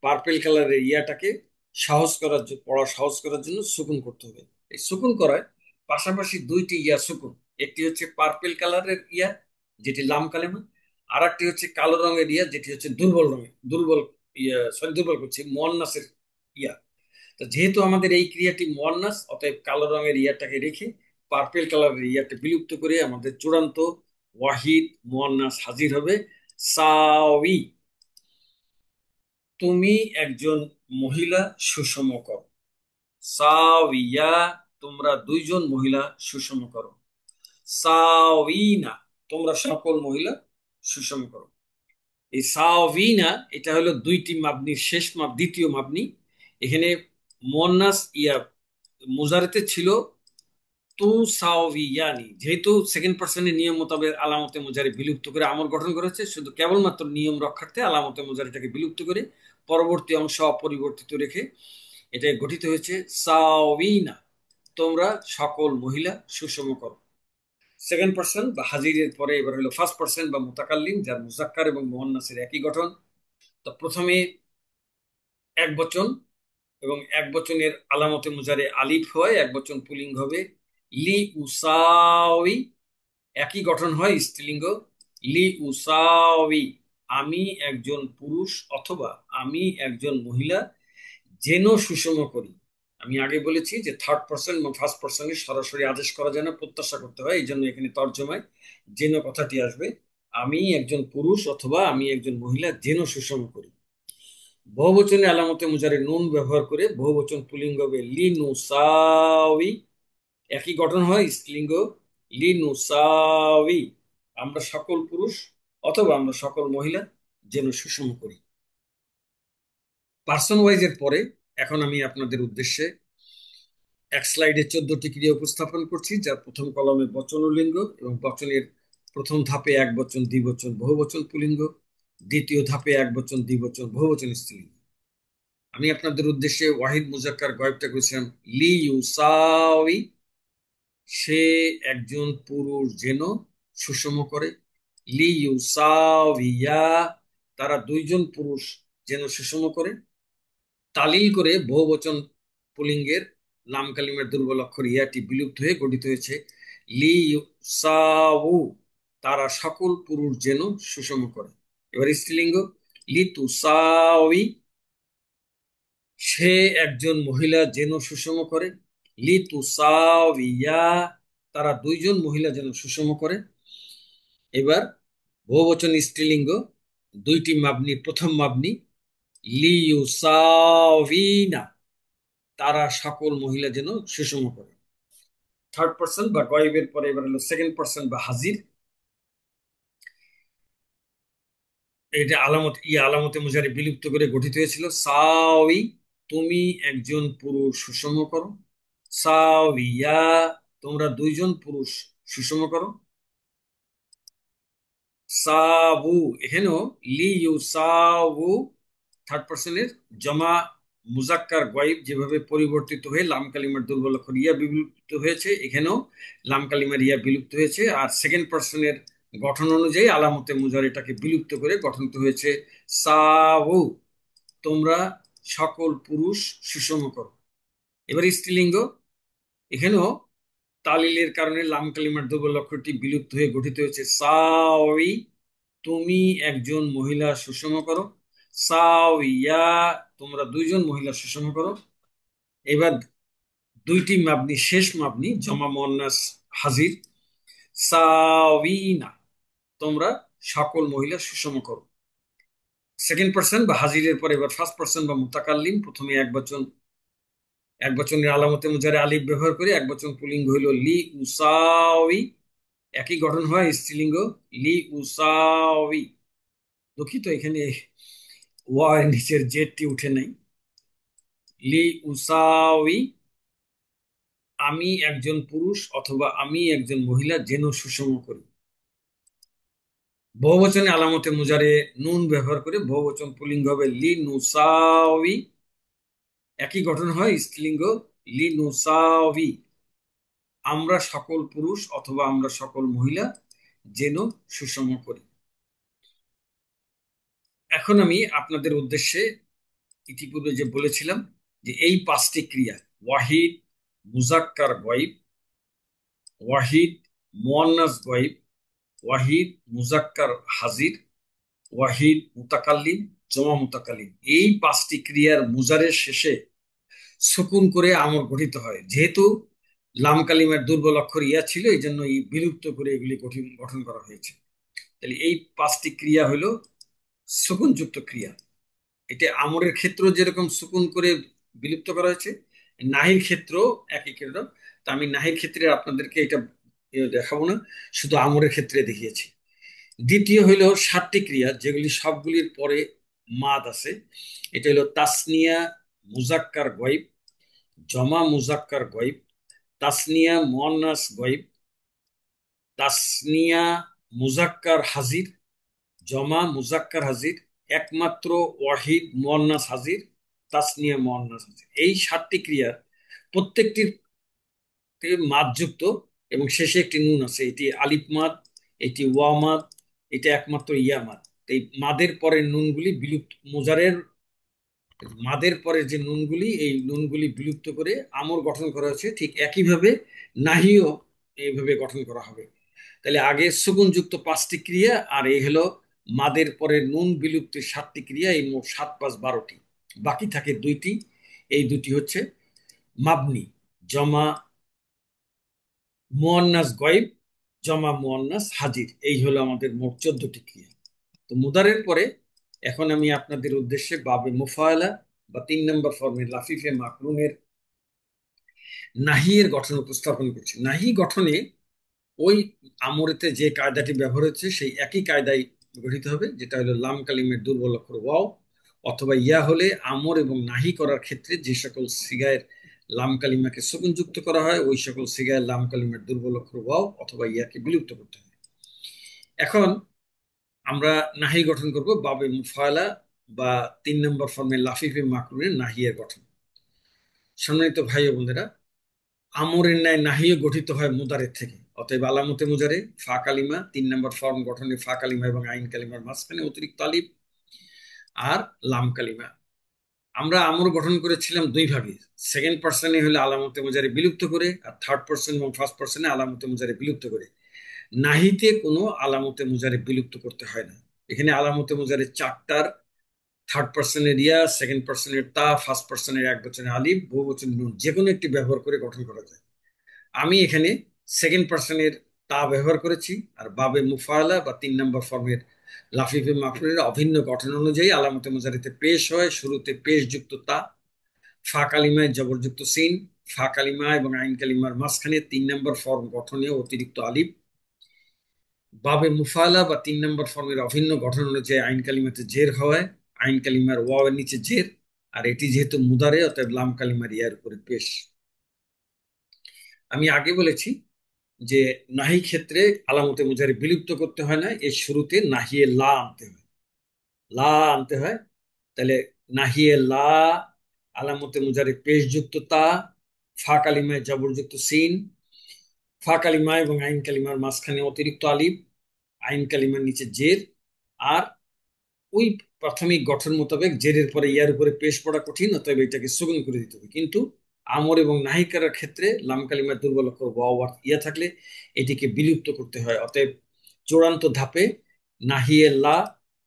পার্পেল কালারের ইয়াটাকে সহজ করার জন্য, পড়া সহজ করার জন্য সুকুন করতে হবে। এই সুকুন করায় পাশাপাশি দুইটি ইয়া সুকুন, একটি হচ্ছে পার্পেল কালারের ইয়া যেটি লাম কালেমা, আর একটি হচ্ছে কালো রঙের ইয়া যেটি হচ্ছে দুর্বল রঙের, দুর্বল ইয়া, সরি দুর্বল করছি, মুয়ান্নাসের ইয়া। তো যেহেতু আমাদের এই ক্রিয়াটি মুয়ান্নাস, অতএব কালো রঙের ইয়াটাকে রেখে পার্পেল কালারের ইয়াটা বিলুপ্ত করে আমাদের চূড়ান্ত ওয়াহিদ মুয়ান্নাস হাজির হবে সাউই, তুমি একজন মহিলা সুষম করো। সাউইয়া, তোমরা দুইজন মহিলা সুষম করো। সাউইনা, তোমরা সকল মহিলা সুষম করো। এই সাউইনা এটা হলো দুইটি মাবনির শেষ মাপ, দ্বিতীয় মাবনি। এখানে মুয়ান্নাস ইয়া মুজারেতে ছিল তু সাওয়িয়ানি, যেহেতু সেকেন্ড পার্সনের নিয়ম মোতাবেক আলামতে মুজারি বিলুপ্ত করে আমল গঠন করেছে, শুধু কেবলমাত্র নিয়ম রক্ষার্থে আলামতে মুজারিটাকে বিলুপ্ত করে পরবর্তী অংশ অপরিবর্তিত রেখে এটা গঠিত হয়েছে সাওয়িনা, তোমরা সকল মহিলা সুষম করো। সেকেন্ড পার্সন বা হাজিরের পরে এবার হলো ফার্স্ট পার্সন বা মুতাকাল্লিম, যার মুজাক্কার এবং মুয়ান্নাসের একই গঠন। তো প্রথমে এক বচন, এবং এক বচনের আলামতে মুজারে আলিফ হয়, এক বচন পুলিঙ্গ হবে লি উসাউই, একই গঠন হয় স্ত্রীলিঙ্গ লি উসাউই, আমি একজন পুরুষ অথবা আমি একজন মহিলা যেন সুষম করি। আমি আগে বলেছি যে থার্ড পার্সন এবং ফার্স্ট পার্সনে সরাসরি আদেশ করা যায় না, প্রত্যাশা করতে হয়, এই জন্য এখানে তর্জমায় যেন কথাটি আসবে, আমি একজন পুরুষ অথবা আমি একজন মহিলা যেন সুষম করি। বহুবচনে আলামতে মুজারে নুন ব্যবহার করে বহুবচন পুলিঙ্গ হবে লিনুসাউই, একই গঠন হয় স্ত্রীলিঙ্গ লিনুসাউই, আমরা সকল পুরুষ অথবা আমরা সকল মহিলা যেন সুষম করি। পার্সন ওয়াইজ এর পরে এখন আমি আপনাদের উদ্দেশ্যে এক স্লাইডে 14টি ক্রিয়া উপস্থাপন করছি, যার প্রথম কলমে বচন ও লিঙ্গ, এবং বচনের প্রথম ধাপে এক বচন দ্বিবচন বহুবচন পুলিঙ্গ, দ্বিতীয় ধাপে এক বচন দ্বিবচন বহুবচন স্ত্রীলিঙ্গ। আমি আপনাদের উদ্দেশ্যে ওয়াহিদ মুজাক্কার গয়েবটা করেছিলাম লি ইউসাউই, সে একজন পুরুষ যেন সুষম করে। লি ইউসাউইয়া, তারা দুইজন পুরুষ যেন সুষম করে। তালিল করে বহুবচন পুলিঙ্গের লাম কালিমের দুর্বল অক্ষর ইয়াটি বিলুপ্ত হয়ে গঠিত হয়েছে লি ইউসাউ, তারা সকল পুরুষ যেন সুষম করে। এবার স্ত্রীলিঙ্গ লি তুসাউই, সে একজন মহিলা যেন সুষম করে। লি তুসাউইয়া, তারা দুইজন মহিলা যেন সুষম করে। এবার বহুবচন স্ত্রীলিঙ্গ দুইটি মাবনি, প্রথম মাবনি লি ইউসাউইনা, তারা সকল মহিলা যেন সুষম করে। থার্ড পার্সন বা গয়েবের পরে এবার হলো সেকেন্ড পার্সন বা হাজির, এটা আলামতে মুজারি বিলুপ্ত করে গঠিত হয়েছিল সাউই, তুমি একজন পুরুষ সুষম করো। সাউইয়া, তোমরা দুইজন পুরুষ সুষম করো। সাবু, এখানেও লি ইউ সাবু থার্ড পার্সনের জমা মুজাক্কার গয়েব যেভাবে পরিবর্তিত হয়ে লাম কালিমার দুর্বল অক্ষর ইয়া বিলুপ্ত হয়েছে, এখানেও লাম কালিমার ইয়া বিলুপ্ত হয়েছে। আর সেকেন্ড পার্সনের গঠন অনুযায়ী আলামতে মুজারেটাকে বিলুপ্ত করে গঠন হয়েছে সাউ, তোমরা সকল পুরুষ সুষম করো। এবার স্ত্রীলিঙ্গ, এখানেও তালিলের কারণে লাম কালিমার দুর্বল অক্ষরটি বিলুপ্ত হয়ে গঠিত হয়েছে সাউই, তুমি একজন মহিলা সুষম করো। সাউইয়া, তোমরা দুইজন মহিলা সুষম করো। এবার দুইটি মাবনি, শেষ মাবনি জমা মুয়ান্নাস হাজির, সাউইনা, তোমরা সকল মহিলা সুষম করো। সেকেন্ড পার্সন বা হাজিরের পরে এবার ফার্স্ট পার্সন বা মুতাকাল্লিম, প্রথমে এক বচনের আলামতে মুজারে আলিফ ব্যবহার করে এক বচন পুলিঙ্গ হইল লি উসাউই, একই গঠন হয় স্ত্রীলিঙ্গ লি উসাউই। দুঃখিত, এখানে ওয়া এর নিচের জেডটি উঠে নাই। লি উসাউই, আমি একজন পুরুষ অথবা আমি একজন মহিলা যেন সুষম করি। বহুবচনে আলামতে মুজারে নুন ব্যবহার করে বহুবচন পুলিঙ্গ হবে লি নুসাউই, একই গঠন হয় স্ত্রীলিঙ্গ লি নুসাউই, আমরা সকল পুরুষ অথবা আমরা সকল মহিলা যেন সুষম করি। এখন আমি আপনাদের উদ্দেশ্যে ইতিপূর্বে যে বলেছিলাম যে এই পাঁচটি ক্রিয়া ওয়াহিদ মুজাক্কার গয়েব, ওয়াহিদ মুয়ান্নাস গয়েব, ওয়াহিদ মুজাক্কার হাজির, ওয়াহিদ মুতাকাল্লিম, জমা মুতাকাল্লিম, এই পাঁচটি ক্রিয়ার মুজারের শেষে সুকুন করে আমর গঠিত হয়। যেহেতু লাম কালিমার দুর্বল অক্ষর ইয়া ছিল, এই জন্য এই বিলুপ্ত করে এগুলি গঠন গঠন করা হয়েছে। তাহলে এই পাঁচটি ক্রিয়া হলো সুকুনযুক্ত ক্রিয়া। এটা আমরের ক্ষেত্র যেরকম সুকুন করে বিলুপ্ত করা হয়েছে, নাহির ক্ষেত্র একই ক্ষেত্র। তা আমি নাহির ক্ষেত্রে আপনাদেরকে এটা দেখাবো না, শুধু আমরের ক্ষেত্রে দেখিয়েছি। দ্বিতীয় হইল সাতটি ক্রিয়া যেগুলি সবগুলির পরে মাদ আছে। এটা হলো তাসনিয়া মুজাক্কার গয়েব, জমা মুজাক্কার গয়েব, তাসনিয়া মুয়ান্নাস গয়েব, তাসনিয়া মুজাক্কার হাজির, জমা মুজাক্কার হাজির, একমাত্র ওয়াহিদ মুয়ান্নাস হাজির, তাসনিয়া মুয়ান্নাস হাজির। এই সাতটি ক্রিয়ার প্রত্যেকটির মাদযুক্ত এবং শেষে একটি নুন আছে, এটি আলিফ মাদ, এটি ওয়া মাদ, এটা একমাত্র ইয়া মাদ। এই মাদের পরের নুনগুলি বিলুপ্ত, মুজারের মাদের পরের যে নুনগুলি, এই নুনগুলি বিলুপ্ত করে আমর গঠন করা হয়েছে। ঠিক একইভাবে নাহিও এইভাবে গঠন করা হবে। তাহলে আগে সুগুনযুক্ত পাঁচটি ক্রিয়া, আর এই হলো মাদের পরে নুন বিলুপ্তির সাতটি ক্রিয়া, এই মোট 7 5 12টি। বাকি থাকে দুইটি, এই দুটি হচ্ছে মাবনি, জমা মুয়ান্নাস গয়েব, জমা মুয়ান্নাস হাজির। এই হলো আমাদের মোট 14টি ক্রিয়া। তো মুদারের পরে এখন আমি আপনাদের উদ্দেশ্যে বাবে মুফাআলা বা 3 নম্বর ফর্মের লাফিফে মাকরুনের নাহিয়ের গঠন উপস্থাপন করছি। নাহি গঠনে ওই আমরেতে যে কায়দাটি ব্যবহার হচ্ছে সেই একই কায়দায় গঠিত হবে, যেটা হলো লাম কালিমের দুর্বল অক্ষর ওয়াও অথবা ইয়া হলে আমর এবং নাহি করার ক্ষেত্রে যে সকল সিগায়ের লাম কালিমাকে সুকুনযুক্ত করা হয়, ওই সকল সিগায়ের লাম কালিমের দুর্বল অক্ষর ওয়াও অথবা ইয়াকে বিলুপ্ত করতে হয়। এখন আমরা নাহি গঠন করব বাবে মুফালা বা 3 নম্বর ফর্মে লাফিফে মাকরুনের নাহিয়ের গঠন। সম্মানিত ভাই ও বোনেরা, আমরের ন্যায় নাহিও গঠিত হয় মুদারের থেকে। অতএব আলামতে মুজারে ফা কালিমা 3 নম্বর ফর্ম গঠনে ফা কালিমা এবং আইন কালিমার মাঝখানে অতিরিক্ত আলিফ আর লাম কালিমা। আমরা আমর গঠন করেছিলাম দুই ভাগে, সেকেন্ড পার্সনে হলে আলামতে মুজারে বিলুপ্ত করে, আর থার্ড পার্সন এবং ফার্স্ট পার্সনে আলামতে মুজারে বিলুপ্ত করে। নাহিতে কোনো আলামতে মুজারে বিলুপ্ত করতে হয় না। এখানে আলামতে মুজারে চারটার, থার্ড পার্সনের ইয়া, সেকেন্ড পার্সনের তা, ফার্স্ট পার্সনের এক বচনে আলিফ, বহু বচন নুন, যে কোনো একটি ব্যবহার করে গঠন করা যায়। আমি এখানে সেকেন্ড পার্সনের তা ব্যবহার করেছি, আর বাবে মুফাআলা বা 3 নম্বর ফর্মের লাফিফে মাফরুলের অভিন্ন গঠন অনুযায়ী আলামতে মুজারিতে পেশ হয় শুরুতে পেশ যুক্ত তা, ফা কালিমায় জবরযুক্ত সিন, ফা কালিমা এবং আইন কালিমার মাঝখানে 3 নম্বর ফর্ম গঠনে অতিরিক্ত আলিফ। বাবে মুফাআলা বা 3 নম্বর ফর্মের অভিন্ন গঠন অনুযায়ী আইন কালিমাতে জের হওয়ায় আইন কালিমার ওয়াও এর নিচে জের, আর এটি যেহেতু মুদারে অতএব লাম কালিমার ইয়ার উপরে পেশ। আমি আগে বলেছি যে নাহি ক্ষেত্রে আলামতে মুজারে বিলুপ্ত করতে হয় না, এর শুরুতে নাহিয়ে লা আনতে হয়, লা আনতে হয়। তাহলে নাহিয়ে লা আলামতে মুজারে পেশযুক্ত তা, ফা কালিমায় জবরযুক্ত সিন, ফা কালিমা এবং আইন কালিমার মাঝখানে অতিরিক্ত আলিফ, আইন কালিমার নিচে জের। আর ওই প্রাথমিক গঠন মোতাবেক জেরের পরে ইয়ার উপরে পেশ পড়া কঠিন, অতএব এটাকে সুগুন করে দিতে হবে। কিন্তু আমর এবং নাহিকার ক্ষেত্রে লাম কালিমার দুর্বল অক্ষর ওয়াও আর ইয়া থাকলে এটিকে বিলুপ্ত করতে হয়। অতএব চূড়ান্ত ধাপে নাহিয়ে লা,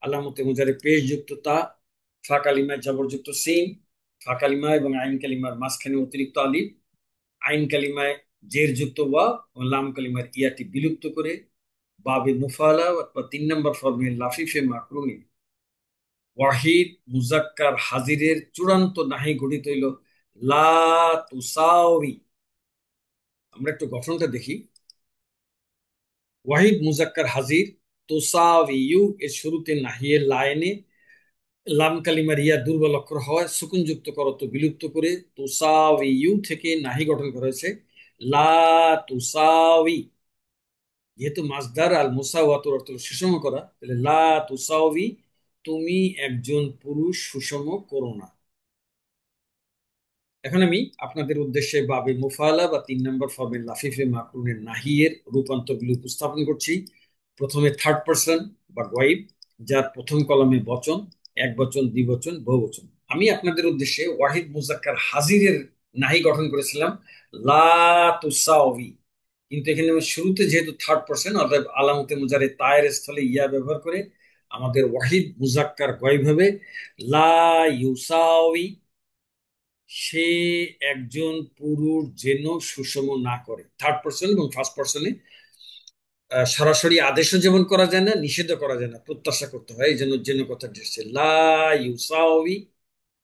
আলামতে মুজারে পেশ যুক্ত তা, ফা কালিমায় জবরযুক্ত সিন, ফা কালিমা এবং আইন কালিমার মাঝখানে অতিরিক্ত আলিফ, আইন কালিমায় জের যুক্ত ওয়া ও লাম কালিমার ইয়াটি বিলুপ্ত করে বাবে মুফালা অথবা 3 নম্বর ফর্মে লাফিফে মাকরুনি ওয়াহিদ মুজাক্কার হাজিরের চূড়ান্ত নাহি গঠিত হইল লা তুসাউই। আমরা একটু গঠনটা দেখি। ওয়াহিদ মুজাক্কার হাজির তুসাউইউ এর শুরুতে নাহিয়ে লাইনে লাম কালিমার ইয়া দুর্বল অক্ষর হয় সুকুনযুক্ত করত বিলুপ্ত করে তুসাউইউ থেকে নাহি গঠন করা হয়েছে লা তুসাউই। যেহেতু মাসদার আল মুসাওয়াতুর অর্থ হলো সুষম করা, তাহলে লা তুসাউই, তুমি একজন পুরুষ সুষম করো না। এখন আমি আপনাদের উদ্দেশ্যে বাবে মুফালা বা 3 নম্বর ফর্মের লাফিফে মাকরুনের নাহিয়ের রূপান্তরগুলি উপস্থাপন করছি। প্রথমে থার্ড পার্সন বা গয়েব, যার প্রথম কলমে বচন, এক বচন, দ্বিবচন, বহুবচন। আমি আপনাদের উদ্দেশ্যে ওয়াহিদ মুজাক্কার হাজিরের নাহি গঠন করেছিলাম লা তুসাউই, কিন্তু এখানে আমি শুরুতে যেহেতু থার্ড পার্সন অর্থাৎ আলামতে মুজারে তায়ের স্থলে ইয়া ব্যবহার করে আমাদের ওয়াহিদ মুজাক্কার গয়েব হবে লা ইউসাউই, সে একজন পুরুষ যেন সুষম না করে। থার্ড পার্সন এবং ফার্স্ট পার্সনে সরাসরি আদেশও যেমন করা যায় না, নিষেধও করা যায় না, প্রত্যাশা করতে হয়। এই জন্য যেন কথা এসেছে লা ইউসাউই,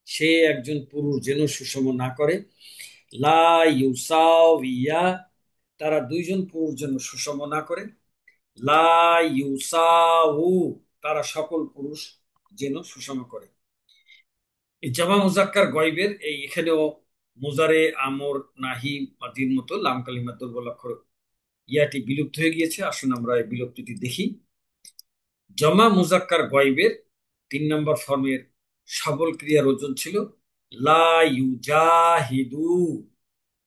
সে একজন পুরুষ যেন সুষম না করে। লা ইউসাউইয়া, তারা দুইজন পুরুষ যেন সুষম না করে। লা ইউসাউ, তারা সকল পুরুষ যেন সুষম করে। এই জামা মুজাক্কার গয়বের এই এখানেও মুজারে আমর নাহি মাদির মতো লাম কালিমা দুর্বল অক্ষর ইয়াটি বিলুপ্ত হয়ে গিয়েছে। আসুন আমরা এই বিলুপ্তিটি দেখি। জমা মুজাক্কার গয়বের 3 নম্বর ফর্মের সবল ক্রিয়ার ওজন ছিল লা ইউজাহিদু,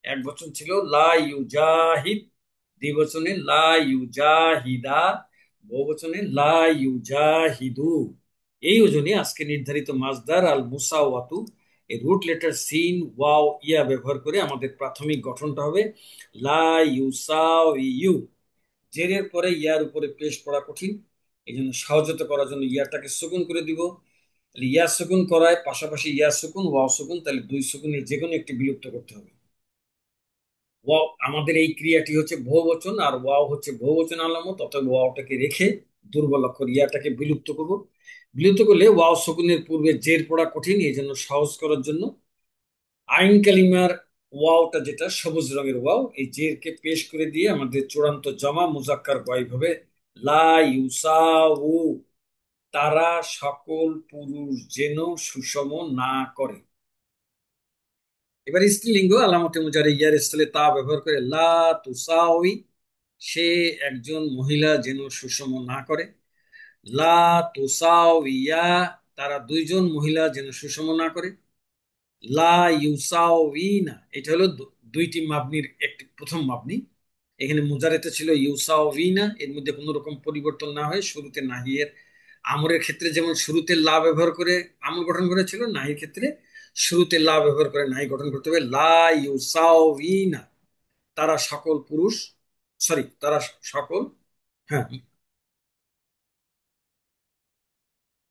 এক বচন ছিল লা ইউজাহিদ, দ্বিবচনে লা ইউজাহিদা, বহুবচনে লা ইউজাহিদু। এই ওজনে আজকে নির্ধারিত মাসদার আল মুসাওয়াতু এই রুট লেটার সিন ওয়াও ইয়া ব্যবহার করে আমাদের প্রাথমিক গঠনটা হবে লা ইউসাউ ইউ। জেরের পরে ইয়ার উপরে পেশ পড়া কঠিন, এই জন্য সহজতা করার জন্য ইয়াটাকে সুকুন করে দিব। তাহলে ইয়া সুকুন করায় পাশাপাশি ইয়া সুকুন ওয়াও সুকুন, তাহলে দুই সুকুনের যে কোনো একটি বিলুপ্ত করতে হবে। ওয়াও আমাদের এই ক্রিয়াটি হচ্ছে বহুবচন আর ওয়াও হচ্ছে বহুবচন আলামত, অতএব ওয়াওটাকে রেখে দুর্বল অক্ষর ইয়াটাকে বিলুপ্ত করব। বিলুপ্ত করলে ওয়াও শকুনের পূর্বে জের পড়া কঠিন, এই জন্য সহজ করার জন্য আইন কালিমার ওয়াওটা যেটা সবুজ রঙের ওয়াও, এই জেরকে পেশ করে দিয়ে আমাদের চূড়ান্ত জমা মুজাক্কার গয়েব হবে লা ইউসাউ, তারা সকল পুরুষ যেন সুষম না করে। এবার স্ত্রীলিঙ্গ আলামতে মুজারে ইয়ার স্থলে তা ব্যবহার করে লা তুসাউই, সে একজন মহিলা যেন সুষম না করে। লা তুসাউইয়া, তারা দুইজন মহিলা যেন সুষম না করে। লা ইউসাউইনা, এটা হলো দুইটি মাবনির একটি প্রথম মাবনি। এখানে মুজারেতে ছিল ইউসাউইনা, এর মধ্যে কোনো রকম পরিবর্তন না হয় শুরুতে নাহিয়ের আমরের ক্ষেত্রে যেমন শুরুতে লা ব্যবহার করে আমর গঠন করেছিল, নাহির ক্ষেত্রে শুরুতে লা ব্যবহার করে নাহি গঠন করতে হবে লা ইউসাউইনা, তারা সকল পুরুষ, সরি তারা সকল, হ্যাঁ,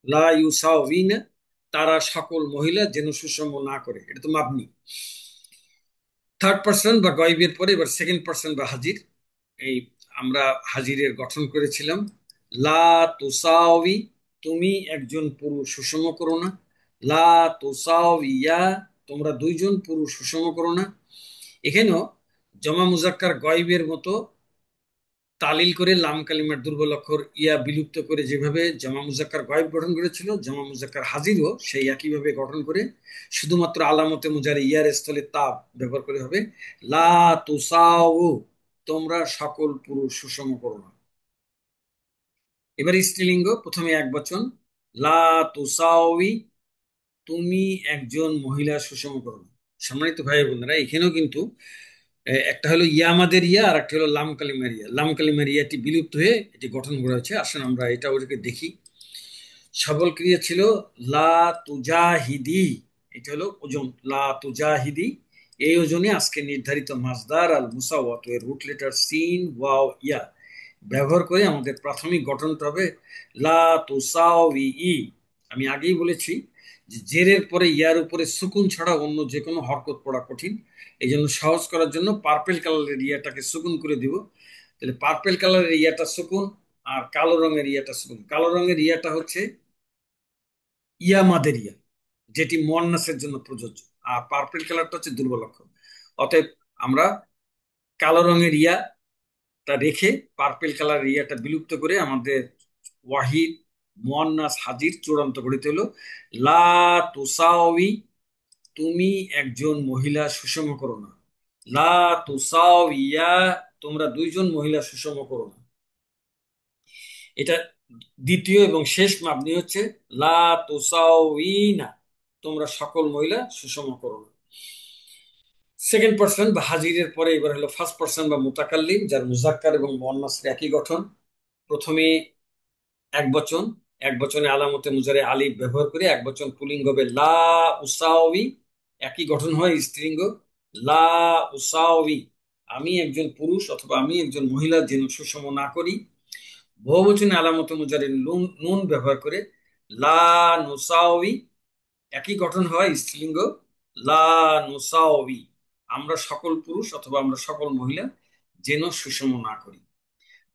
লা ইউসাউইনা, তারা সকল মহিলা যেন সুষম না করে, এটা তো মাবনি। থার্ড পার্সন বা গয়েবের পরে এবার সেকেন্ড পার্সন বা হাজির। এই আমরা হাজিরের গঠন করেছিলাম লা তুসাউই, তুমি একজন পুরুষ সুষম করো না। লা তুসাউইয়া, তোমরা দুইজন পুরুষ সুষম করো না। এখানেও জমা মুজাক্কার গয়েবের মতো তালিল করে লাম কালিমার দুর্বল অক্ষর ইয়া বিলুপ্ত করে যেভাবে জামা মুজাক্কার গয়েব গঠন করেছিল, জামা মুজাক্কার হাজিরও সেই একইভাবে গঠন করে শুধুমাত্র আলামতে মুজারে ইয়ার স্থলে তা ব্যবহার করে হবে লা তুসাউ, তোমরা সকল পুরুষ সুষম করো না। এবার স্ত্রীলিঙ্গ প্রথমে এক বচন লা তুসাউই, তুমি একজন মহিলা সুষমকরণ। সম্মানিত ভাই বোনেরা, এখানেও কিন্তু একটা হলো ইয়ামাদের ইয়া আর একটা হলো লাম কালিমার ইয়া। লাম কালিমার ইয়াটি বিলুপ্ত হয়ে এটি গঠন করা হয়েছে। আসুন আমরা এটা ওদেরকে দেখি। সবল ক্রিয়া ছিল লা তুজাহিদি, এটা হলো ওজন, লা তুজাহিদি। এই ওজনে আজকে নির্ধারিত মাসদার আল মুসাওয়াত এর রুট লেটার সিন ওয়াও ইয়া ব্যবহার করে আমাদের প্রাথমিক গঠনটা হবে লা তুসাউই ই। আমি আগেই বলেছি যে জেরের পরে ইয়ার উপরে সুকুন ছাড়া অন্য যে কোনো হরকত পড়া কঠিন। এই জন্য সহজ করার জন্য পার্পেল কালারের ইয়াটাকে সুকুন করে দিব। তাহলে পার্পেল কালারের ইয়াটা সুকুন আর কালো রঙের ইয়াটা সুকুন। কালো রঙের ইয়াটা হচ্ছে ইয়ামাদের ইয়া, যেটি মুয়ান্নাসের জন্য প্রযোজ্য। আর পার্পেল কালারটা হচ্ছে দুর্বল অক্ষর। অতএব আমরা কালো রঙের ইয়া তা রেখে পার্পেল কালার ইয়াটা বিলুপ্ত করে আমাদের ওয়াহিদ মুয়ান্নাস হাজির চূড়ান্ত গঠিত হলো লা তুসাউই, তুমি একজন মহিলা সুষম করো না। লা তুসাউইয়া, তোমরা দুইজন মহিলা সুষম করো না। এটা দ্বিতীয় এবং শেষ মাবনি হচ্ছে লা তুসাউইনা, তোমরা সকল মহিলা সুষম করো না। সেকেন্ড পার্সন বা হাজিরের পরে এবার হলো ফার্স্ট পার্সন বা মুতাকাল্লিম, যার মুজাক্কার এবং মুয়ান্নাসের একই গঠন। প্রথমে এক বচন, এক বচনে আলামতে মুজারে আলিফ ব্যবহার করে এক বচন পুলিঙ্গ হবে লা উসাউই, একই গঠন হয় স্ত্রীলিঙ্গ লা উসাউই, আমি একজন পুরুষ অথবা আমি একজন মহিলা যেন সুষম না করি। বহুবচনে আলামতে মুজারে নুন নুন ব্যবহার করে লা নুসাউই, একই গঠন হয় স্ত্রীলিঙ্গ লা নুসাউই, আমরা সকল পুরুষ অথবা আমরা সকল মহিলা যেন সুষম না করি।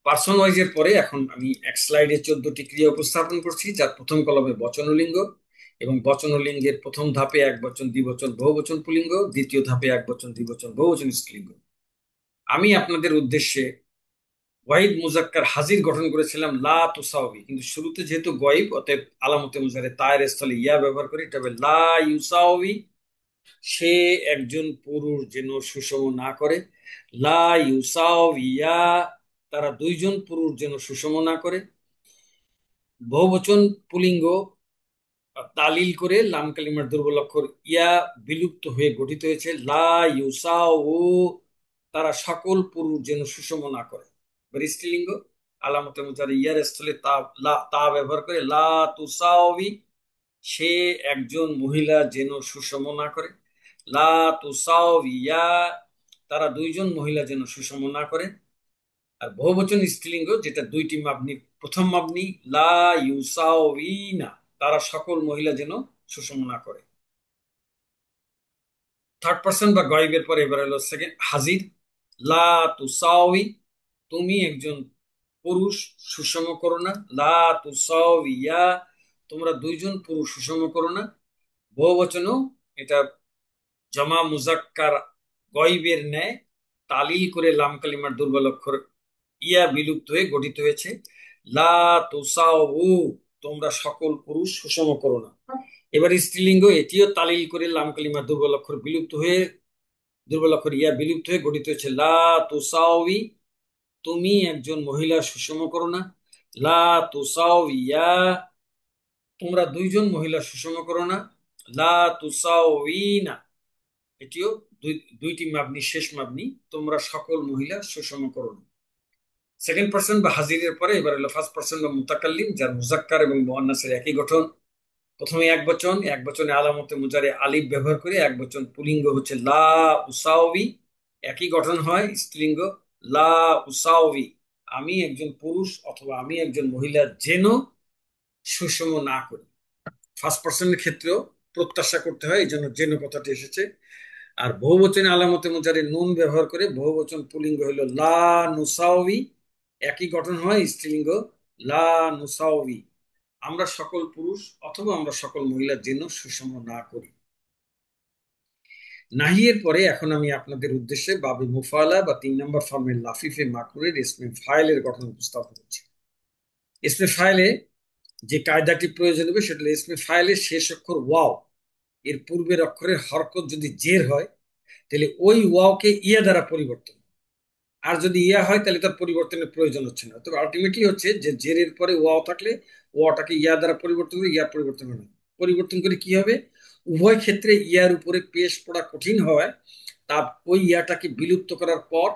পার্সন ওয়াইজের পরে এখন আমি এক স্লাইডে 14টি ক্রিয়া উপস্থাপন করছি, যার প্রথম কলমে বচনলিঙ্গ এবং বচনলিঙ্গের প্রথম ধাপে এক বচন দ্বিবচন বহুবচন পুলিঙ্গ, দ্বিতীয় ধাপে এক বচন দ্বিবচন বহুবচন স্ত্রীলিঙ্গ। আমি আপনাদের উদ্দেশ্যে ওয়াহিদ মুজাক্কার হাজির গঠন করেছিলাম লা তুসাউবি, কিন্তু শুরুতে যেহেতু গয়েব অতএব আলামতে মুজারে তায়ের স্থলে ইয়া ব্যবহার করি, এটা হবে লা ইউসাউবি, সে একজন পুরুষ যেন সুষম না করে। লা ইউসাউবিয়া, তারা দুইজন পুরুষ যেন সুষম না করে। বহুবচন পুলিঙ্গ তালিল করে লাম কালিমার দুর্বল অক্ষর ইয়া বিলুপ্ত হয়ে গঠিত হয়েছে লা ইউসাউ, তারা সকল পুরুষ যেন সুষম না করে। এবার স্ত্রীলিঙ্গ আলামতে মুজারে ইয়ার স্থলে তা ব্যবহার করে লা তুসাউবি, সে একজন মহিলা যেন সুষম না করে। লা তুসাউবিয়া, তারা দুইজন মহিলা যেন সুষম না করে। আর বহুবচন স্ত্রীলিঙ্গ যেটা দুইটি মাবনি, প্রথম মাবনি লা ইউসাউইনা, তারা সকল মহিলা যেন সুষম না করে। থার্ড পার্সন বা গয়েবের পরে এবার হলো সেকেন্ড হাজির লা তুসাউই, তুমি একজন পুরুষ সুষম করো না। লা তুসাউইয়া, তোমরা দুইজন পুরুষ সুষম করো না। বহুবচনও এটা জমা মুজাক্কার গয়েবের ন্যায় তালিল করে লাম কালিমার দুর্বল অক্ষর ইয়া বিলুপ্ত হয়ে গঠিত হয়েছে লা তুসাউ, তোমরা সকল পুরুষ সুষম করো না। এবার স্ত্রীলিঙ্গ এটিও তালিল করে লাম কালিমার দুর্বল অক্ষর বিলুপ্ত হয়ে দুর্বল অক্ষর ইয়া বিলুপ্ত হয়ে গঠিত হয়েছে লা তুসাউই, তুমি একজন মহিলা সুষম করো না। লা তুসাউইয়া, তোমরা দুইজন মহিলা সুষম করো না। লা তুসাউইনা, এটিও দুইটি মাবনি শেষ মাবনি, তোমরা সকল মহিলা সুষম করো না। সেকেন্ড পার্সন বা হাজিরের পরে এবার হলো ফার্স্ট পার্সন বা মুতাকাল্লিম, যার মুজাক্কার এবং মুয়ান্নাসের একই গঠন। প্রথমে এক বচন, এক বচনে আলামতে মুজারে আলিফ ব্যবহার করে এক বচন পুলিঙ্গ হচ্ছে লা উসাউবি, একই গঠন হয় স্ত্রীলিঙ্গ লা উসাউবি, আমি একজন পুরুষ অথবা আমি একজন মহিলা যেন সুষম না করি। ফার্স্ট পার্সনের ক্ষেত্রেও প্রত্যাশা করতে হয়, এই জন্য যেন কথাটি এসেছে। আর বহুবচনে আলামতে মুজারে নুন ব্যবহার করে বহুবচন পুলিঙ্গ হলো লা নুসাউবি, একই গঠন হয় স্ত্রীলিঙ্গ লা নুসাউবি, আমরা সকল পুরুষ অথবা আমরা সকল মহিলা যেন সুষম না করি। নাহিয়ের পরে এখন আমি আপনাদের উদ্দেশ্যে বাবে মুফালা বা 3 নম্বর ফর্মের লাফিফে মাকরুরের ইসমে ফাইলের গঠন উপস্থাপন করছি। ইসমে ফাইলে যে কায়দাটি প্রয়োজন হবে সেটা ইসমে ফাইলের শেষ অক্ষর ওয়াও এর পূর্বের অক্ষরের হরকত যদি জের হয় তাহলে ওই ওয়াওকে ইয়া দ্বারা পরিবর্তন, আর যদি ইয়া হয় তাহলে তার পরিবর্তনের প্রয়োজন হচ্ছে না। তবে আলটিমেটলি হচ্ছে যে জেরের পরে ওয়াও থাকলে ওয়াটাকে ইয়া দ্বারা পরিবর্তন করে ইয়া পরিবর্তন হবে না। পরিবর্তন করে কি হবে, উভয় ক্ষেত্রে ইয়ার উপরে পেশ পড়া কঠিন হয়, তা ওই ইয়াটাকে বিলুপ্ত করার পর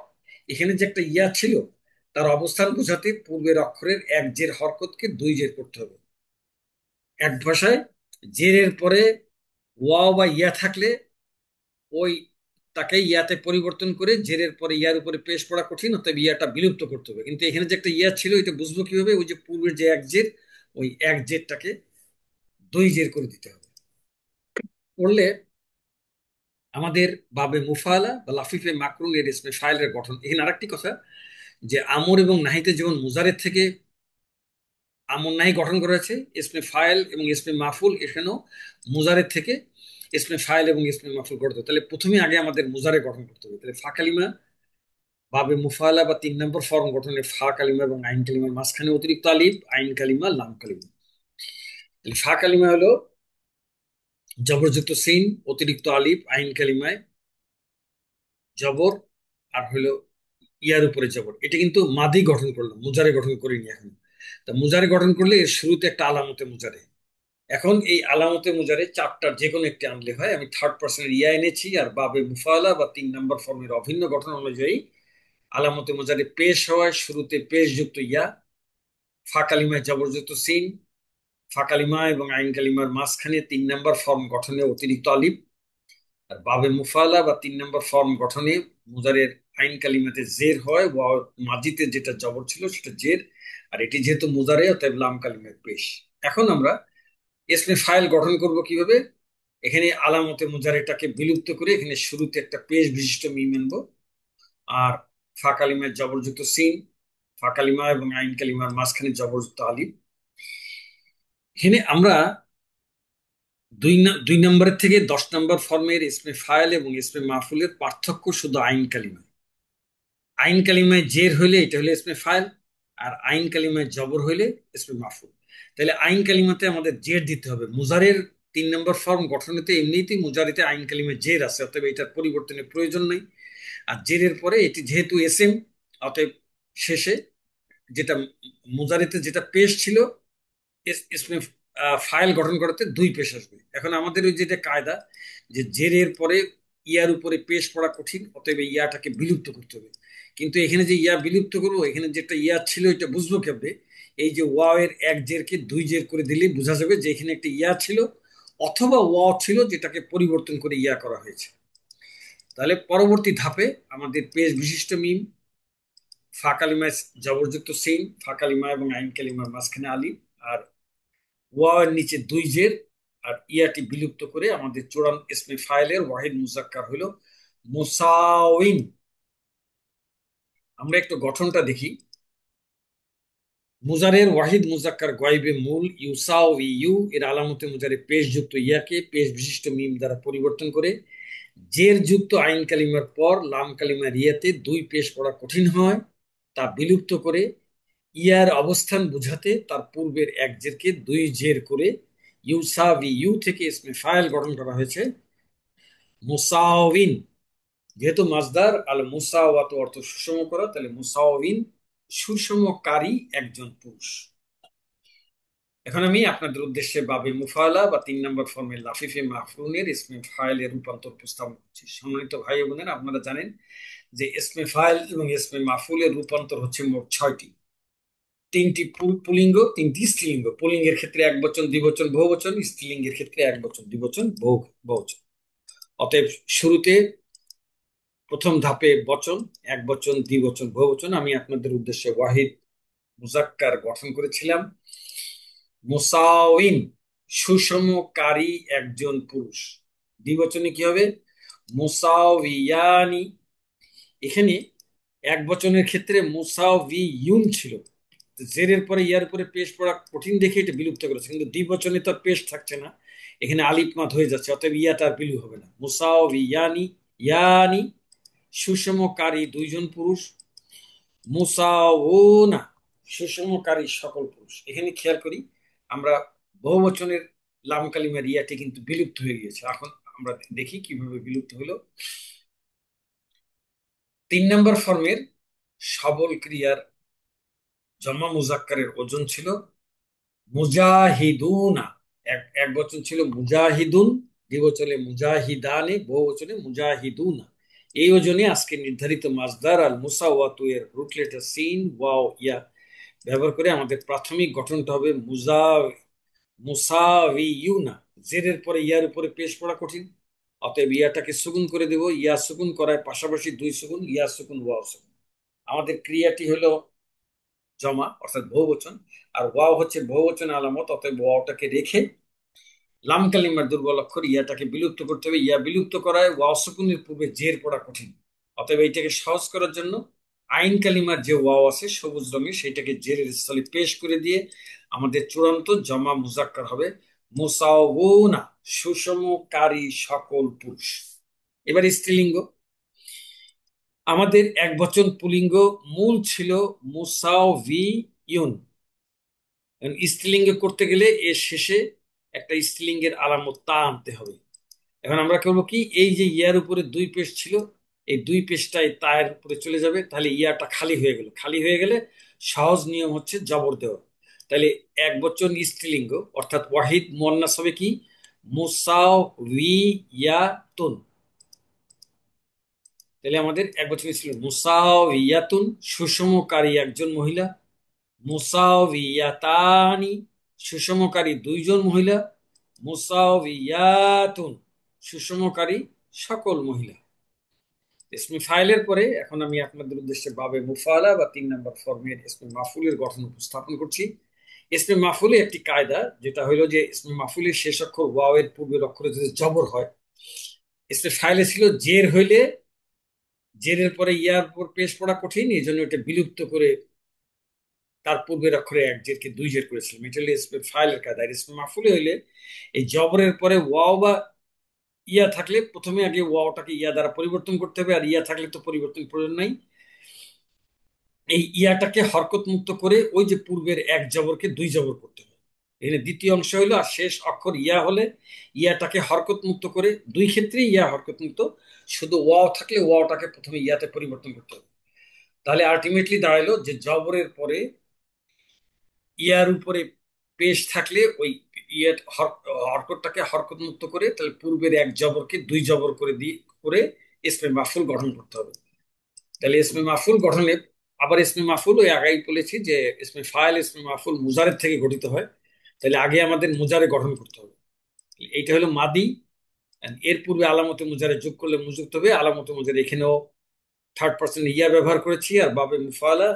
এখানে যে একটা ইয়া ছিল তার অবস্থান বোঝাতে পূর্বের অক্ষরের এক জের হরকতকে দুই জের করতে হবে। এক ভাষায়, জেরের পরে ওয়াও বা ইয়া থাকলে ওই তাকে ইয়াতে পরিবর্তন করে জেরের পরে ইয়ার উপরে পেশ পড়া কঠিন, অতএব ইয়াটা বিলুপ্ত করতে হবে। কিন্তু এখানে যে একটা ইয়া ছিল এটা বুঝবো কিভাবে? ওই যে পূর্বের যে এক জের, ওই এক জেরটাকে দুই জের করে দিতে হবে। করলে আমাদের বাবে মুফালা বা লাফিফে মাকরুন এর ইসমে ফাইলের গঠন। এখানে আরেকটি কথা, যে আমর এবং নাহিতে যেমন মুজারের থেকে আমর নাহি গঠন করা হয়েছে, ইসমে ফাইল এবং ইসমে মাফুল এখানেও মুজারের থেকে ইসমে ফাইল এবং ইসমে মাফুল গঠন করতে হবে। তাহলে প্রথমে আগে আমাদের মুজারে গঠন করতে হবে। তাহলে ফা কালিমা বাবে মুফালা বা 3 নম্বর ফর্ম গঠনে ফা কালিমা এবং আইন কালিমার মাঝখানে অতিরিক্ত আলিফ, আইন কালিমা, লাম কালিমা। তাহলে ফা কালিমা হলো জবরযুক্ত সিন, অতিরিক্ত আলিফ, আইন কালিমায় জবর, আর হলো ইয়ার উপরে জবর। এটা কিন্তু মাদি গঠন করলাম, মুজারে গঠন করিনি এখন। তা মুজারে গঠন করলে এর শুরুতে একটা আলামতে মুজারে। এখন এই আলামতে মুজারে চারটার যে কোনো একটি আনলে হয়। আমি থার্ড পার্সনের ইয়া এনেছি, আর বাবে মুফালা বা 3 নম্বর ফর্মের অভিন্ন গঠন অনুযায়ী আলামতে মুজারে পেশ হওয়ায় শুরুতে পেশ যুক্ত ইয়া, ফা কালিমায় জবরযুক্ত সিন, ফা কালিমা এবং আইন কালিমার মাঝখানে 3 নম্বর ফর্ম গঠনে অতিরিক্ত আলিফ। আর বাবে মুফালা বা 3 নম্বর ফর্ম গঠনে মুজারের আইন কালিমাতে জের হয়, মাজিতে যেটা জবর ছিল সেটা জের। আর এটি যেহেতু মুজারে, অতএব লাম কালিমার পেশ। এখন আমরা ইসমে ফাইল গঠন করব কিভাবে? এখানে আলামতে মুজারেটাকে বিলুপ্ত করে এখানে শুরুতে একটা পেশ বিশিষ্ট মিম আনবো, আর ফা কালিমার জবরযুক্ত সিন, ফা কালিমা এবং আইন কালিমার মাঝখানে জবরযুক্ত আলিফ। এখানে আমরা 2 নম্বরের থেকে 10 নম্বর ফর্মের ইসমে ফাইল এবং ইসমে মাহফুলের পার্থক্য শুধু আইন কালিমা। আইন কালিমায় জের হইলে এটা হলে ইসমে ফাইল, আর আইন কালিমায় জবর হইলে ইসমে মাহফুল। তাহলে আইন কালিমাতে আমাদের জের দিতে হবে। মুজারের 3 নম্বর ফর্ম গঠনেতে এমনিতেই মুজারিতে আইন কালিমায় জের আছে, অতএব এটার পরিবর্তনের প্রয়োজন নেই। আর জেরের পরে এটি যেহেতু এসএম, অতএব শেষে যেটা মুজারিতে যেটা পেশ ছিল ইসমে ফাইল গঠন করাতে দুই পেশ আসবে। এখন আমাদের ওই যেটা কায়দা, যে জেরের পরে ইয়ার উপরে পেশ পড়া কঠিন, অতএব এই ইয়াটাকে বিলুপ্ত করতে হবে। কিন্তু এখানে যে ইয়া বিলুপ্ত করবো, এখানে যেটা ইয়া ছিল এটা বুঝবো কেমনে? এই যে ওয়াও এর এক জেরকে দুই জের করে দিলে বোঝা যাবে যে এখানে একটা ইয়া ছিল, অথবা ওয়াও ছিল যেটাকে পরিবর্তন করে ইয়া করা হয়েছে। তাহলে পরবর্তী ধাপে আমাদের পেশ বিশিষ্ট মিম, ফা কালিমায় জবরযুক্ত সিন, ফা কালিমা এবং আইন কালিমার মাঝখানে আলিফ, আর ওয়াওয়ের নিচে দুই জের, আর ইয়াটি বিলুপ্ত করে আমাদের চূড়ান্ত ইসমে ফাইলের ওয়াহিদ মুজাক্কার হলো মুসাউইন। আমরা একটু গঠনটা দেখি। মুজারের ওয়াহিদ মুজাক্কার গয়বে মূল ইউসাও ইউ এর আলামতে মুজারে পেশ যুক্ত ইয়াকে পেশ বিশিষ্ট মিম দ্বারা পরিবর্তন করে জের যুক্ত আইন কালিমার পর লাম কালিমার ইয়াতে দুই পেশ পড়া কঠিন হয়, তা বিলুপ্ত করে ইয়ার অবস্থান বুঝাতে তার পূর্বের এক জেরকে দুই জের করে ইউসাভি ইউ থেকে ইসমে ফাইল গঠন করা হয়েছে মুসাউইন। যেহেতু মাজদার আল মুসাওয়াত অর্থ সুষম করা, তাহলে মুসাউইন সুষমকারী একজন পুরুষ। এখন আমি আপনাদের উদ্দেশ্যে বাবে মুফালা বা 3 নম্বর ফর্মের লাফিফে মাহফুনের ইসমে ফাইলের রূপান্তর প্রস্তাব করছি। সম্মানিত ভাই বোনেরা, আপনারা জানেন যে ইসমে ফাইল এবং ইসমে মাহফুলের রূপান্তর হচ্ছে মোট 6টি। 3টি পুলিঙ্গ, 3টি স্ত্রীলিঙ্গ। পুলিঙ্গের ক্ষেত্রে এক বচন, দ্বিবচন, বহুবচন; স্ত্রীলিঙ্গের ক্ষেত্রে এক বচন, দ্বিবচন, বহুবচন। অতএব শুরুতে প্রথম ধাপে বচন, এক বচন, দ্বিবচন, বহুবচন। আমি আপনাদের উদ্দেশ্যে ওয়াহিদ মুজাক্কার গঠন করেছিলাম মুসাউইন, সুষমকারী একজন পুরুষ। দ্বিবচনে কি হবে? মুসাউইয়ানি। এখানে এক বচনের ক্ষেত্রে মুসাউইয়ুন ছিল, জেরের পরে ইয়ার উপরে পেশ পড়া কঠিন দেখে এটা বিলুপ্ত করেছে। কিন্তু দ্বিবচনে তো পেশ থাকছে না, এখানে আলিফ মাদ হয়ে যাচ্ছে, অতএব ইয়াটা আর বিলু হবে না। মুসাউইয়ানি, ইয়ানি সুষমকারী দুইজন পুরুষ, মুসাউনা সুষমকারী সকল পুরুষ। এখানে খেয়াল করি আমরা বহুবচনের লাম কালিমার ইয়াটি কিন্তু বিলুপ্ত হয়ে গিয়েছে। এখন আমরা দেখি কিভাবে বিলুপ্ত হলো। 3 নম্বর ফর্মের সবল ক্রিয়ার জমা মুজাক্কারের ওজন ছিল মুজাহিদুনা। এক এক বচন ছিল মুজাহিদুন, দ্বিবচনে মুজাহিদানে, বহুবচনে মুজাহিদুনা। এই ওজনে আজকে নির্ধারিত মাজদার আল মুসাওয়াতু এর রুট লেটার সিন ওয়াও ইয়া ব্যবহার করে আমাদের প্রাথমিক গঠনটা হবে মুসাউইয়ুনা। জেরের পরে ইয়ার উপরে পেশ পড়া কঠিন, অতএব ইয়াটাকে সুকুন করে দেব। ইয়া সুকুন করায় পাশাপাশি দুই সুকুন, ইয়া সুকুন ওয়াও সুকুন। আমাদের ক্রিয়াটি হলো জমা অর্থাৎ বহুবচন, আর ওয়াও হচ্ছে বহুবচন আলামত, অতএব ওয়াওটাকে রেখে লাম কালিমার দুর্বল অক্ষর ইয়াটাকে বিলুপ্ত করতে হবে। ইয়া বিলুপ্ত করায় ওয়াও সুকুনের পূর্বে জের পড়া কঠিন, অতএব এইটাকে সহজ করার জন্য আইন কালিমার যে ওয়াও আছে সবুজ রঙে, সেইটাকে জেরের স্থলে পেশ করে দিয়ে আমাদের চূড়ান্ত জমা মুজাক্কার হবে মুসাউনা, সুষমকারী সকল পুরুষ। এবার স্ত্রীলিঙ্গ। আমাদের এক বচন পুলিঙ্গ মূল ছিল মুসাউভিয়ুন। স্ত্রীলিঙ্গ করতে গেলে এর শেষে একটা স্ত্রীলিঙ্গের আলামত তা আনতে হবে। এখন আমরা করবো কি, এই যে ইয়ার উপরে দুই পেশ ছিল, এই দুই পেশটাই তার উপরে চলে যাবে, তাহলে ইয়াটা খালি হয়ে গেল। খালি হয়ে গেলে সহজ নিয়ম হচ্ছে জবর দেওয়া। তাহলে এক বচন স্ত্রীলিঙ্গ অর্থাৎ ওয়াহিদ মুয়ান্নাস হবে কি, মুসাউইয়াতুন। তাহলে আমাদের এক বচন ছিল মুসাউইয়াতুন, সুষমকারী একজন মহিলা। মুসাউইয়াতানি, সুষমকারী দুইজন মহিলা। মুসাউইয়াতুন, সুষমকারী সকল মহিলা। ইসমে ফাইলের পরে এখন আমি আপনাদের উদ্দেশ্যে বাবে মুফালা বা 3 নম্বর ফর্মের ইসমে মাফুলের গঠন উপস্থাপন করছি। ইসমে মাফুলে একটি কায়দা, যেটা হলো যে ইসমে মাফুলের শেষ অক্ষর ওয়াও এর পূর্বের অক্ষরে যদি জবর হয়, ইসমে ফাইলে ছিল জের হইলে জেরের পরে ইয়ার উপর পেশ পড়া কঠিন, এই জন্য এটা বিলুপ্ত করে তার পূর্বের অক্ষরে এক জেরকে দুই জের করেছিলাম। এটা হলো ইসমে ফাইলের কায়দা। আর ইসমে মাফুলে হইলে এই জবরের পরে ওয়াও বা ইয়া থাকলে প্রথমে আগে ওয়াওটাকে ইয়া দ্বারা পরিবর্তন করতে হবে, আর ইয়া থাকলে তো পরিবর্তন প্রয়োজন নাই। এই ইয়াটাকে হরকত মুক্ত করে ওই যে পূর্বের এক জবরকে দুই জবর করতে হবে। এখানে দ্বিতীয় অংশ হলো, আর শেষ অক্ষর ইয়া হলে ইয়াটাকে হরকত মুক্ত করে, দুই ক্ষেত্রে ইয়া হরকত মুক্ত, শুধু ওয়াও থাকলে ওয়াওটাকে প্রথমে ইয়াতে পরিবর্তন করতে হবে। তাহলে আলটিমেটলি দাঁড়ালো যে জবরের পরে ইয়ার উপরে পেশ থাকলে ওই ইয়ে হরকতটাকে হরকত মুক্ত করে, তাহলে পূর্বের এক জবরকে দুই জবর করে দিয়ে করে ইসমে মাফুল গঠন করতে হবে। তাহলে ইসমে মাফুল গঠনে আবার ইসমে মাফুল ওই আগেই বলেছি যে ইসমে ফাইল ইসমে মাফুল মুজারের থেকে গঠিত হয়। তাহলে আগে আমাদের মুজারে গঠন করতে হবে। এইটা হলো মাদি, এর পূর্বে আলামতে মুজারে যোগ করলে মুযুক্ত হবে আলামতে মুজারে। এখানেও থার্ড পার্সন ইয়া ব্যবহার করেছি, আর বাবে মুফালা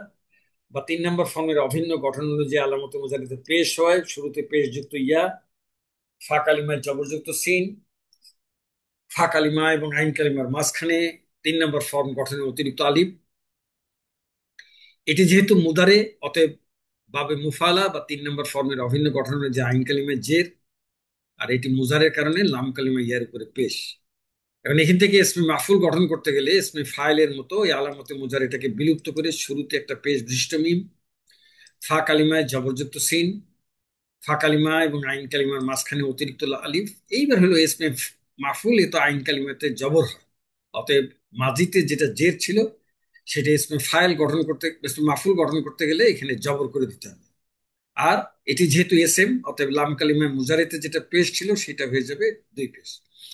বা 3 নম্বর ফর্মের অভিন্ন গঠন অনুযায়ী আলামতে মুজারিতে পেশ হয়। শুরুতে পেশ যুক্ত ইয়া, ফা কালিমায় জবরযুক্ত সিন, ফা কালিমা এবং আইন কালিমার মাঝখানে 3 নম্বর ফর্ম গঠনের অতিরিক্ত আলিফ। এটি যেহেতু মুদারে, অতএব বাবে মুফালা বা 3 নম্বর ফর্মের অভিন্ন গঠন অনুযায়ী আইন কালিমায় জের, আর এটি মুজারের কারণে লাম কালিমা ইয়ার উপরে পেশ। এখন এখান থেকে ইসমে মাফুল গঠন করতে গেলে ইসমে ফাইলের মতো এই আলামতে মুজার এটাকে বিলুপ্ত করে শুরুতে একটা পেশ দৃষ্ট মিম, ফা কালিমায় জবরযুক্ত সিন, ফা কালিমা এবং আইন কালিমার মাঝখানে অতিরিক্ত আলিফ। এইবার হলো ইসমে মাফুল, এ তো আইন কালিমাতে জবর হয়, অতএব মাজিতে যেটা জের ছিল সেটা ইসমে ফাইল গঠন করতে, ইসমে মাফুল গঠন করতে গেলে এখানে জবর করে দিতে হবে। আর এটি যেহেতু এস এম, অতএব লাম কালিমায় মুজারিতে যেটা পেশ ছিল সেটা হয়ে যাবে দুই পেশ।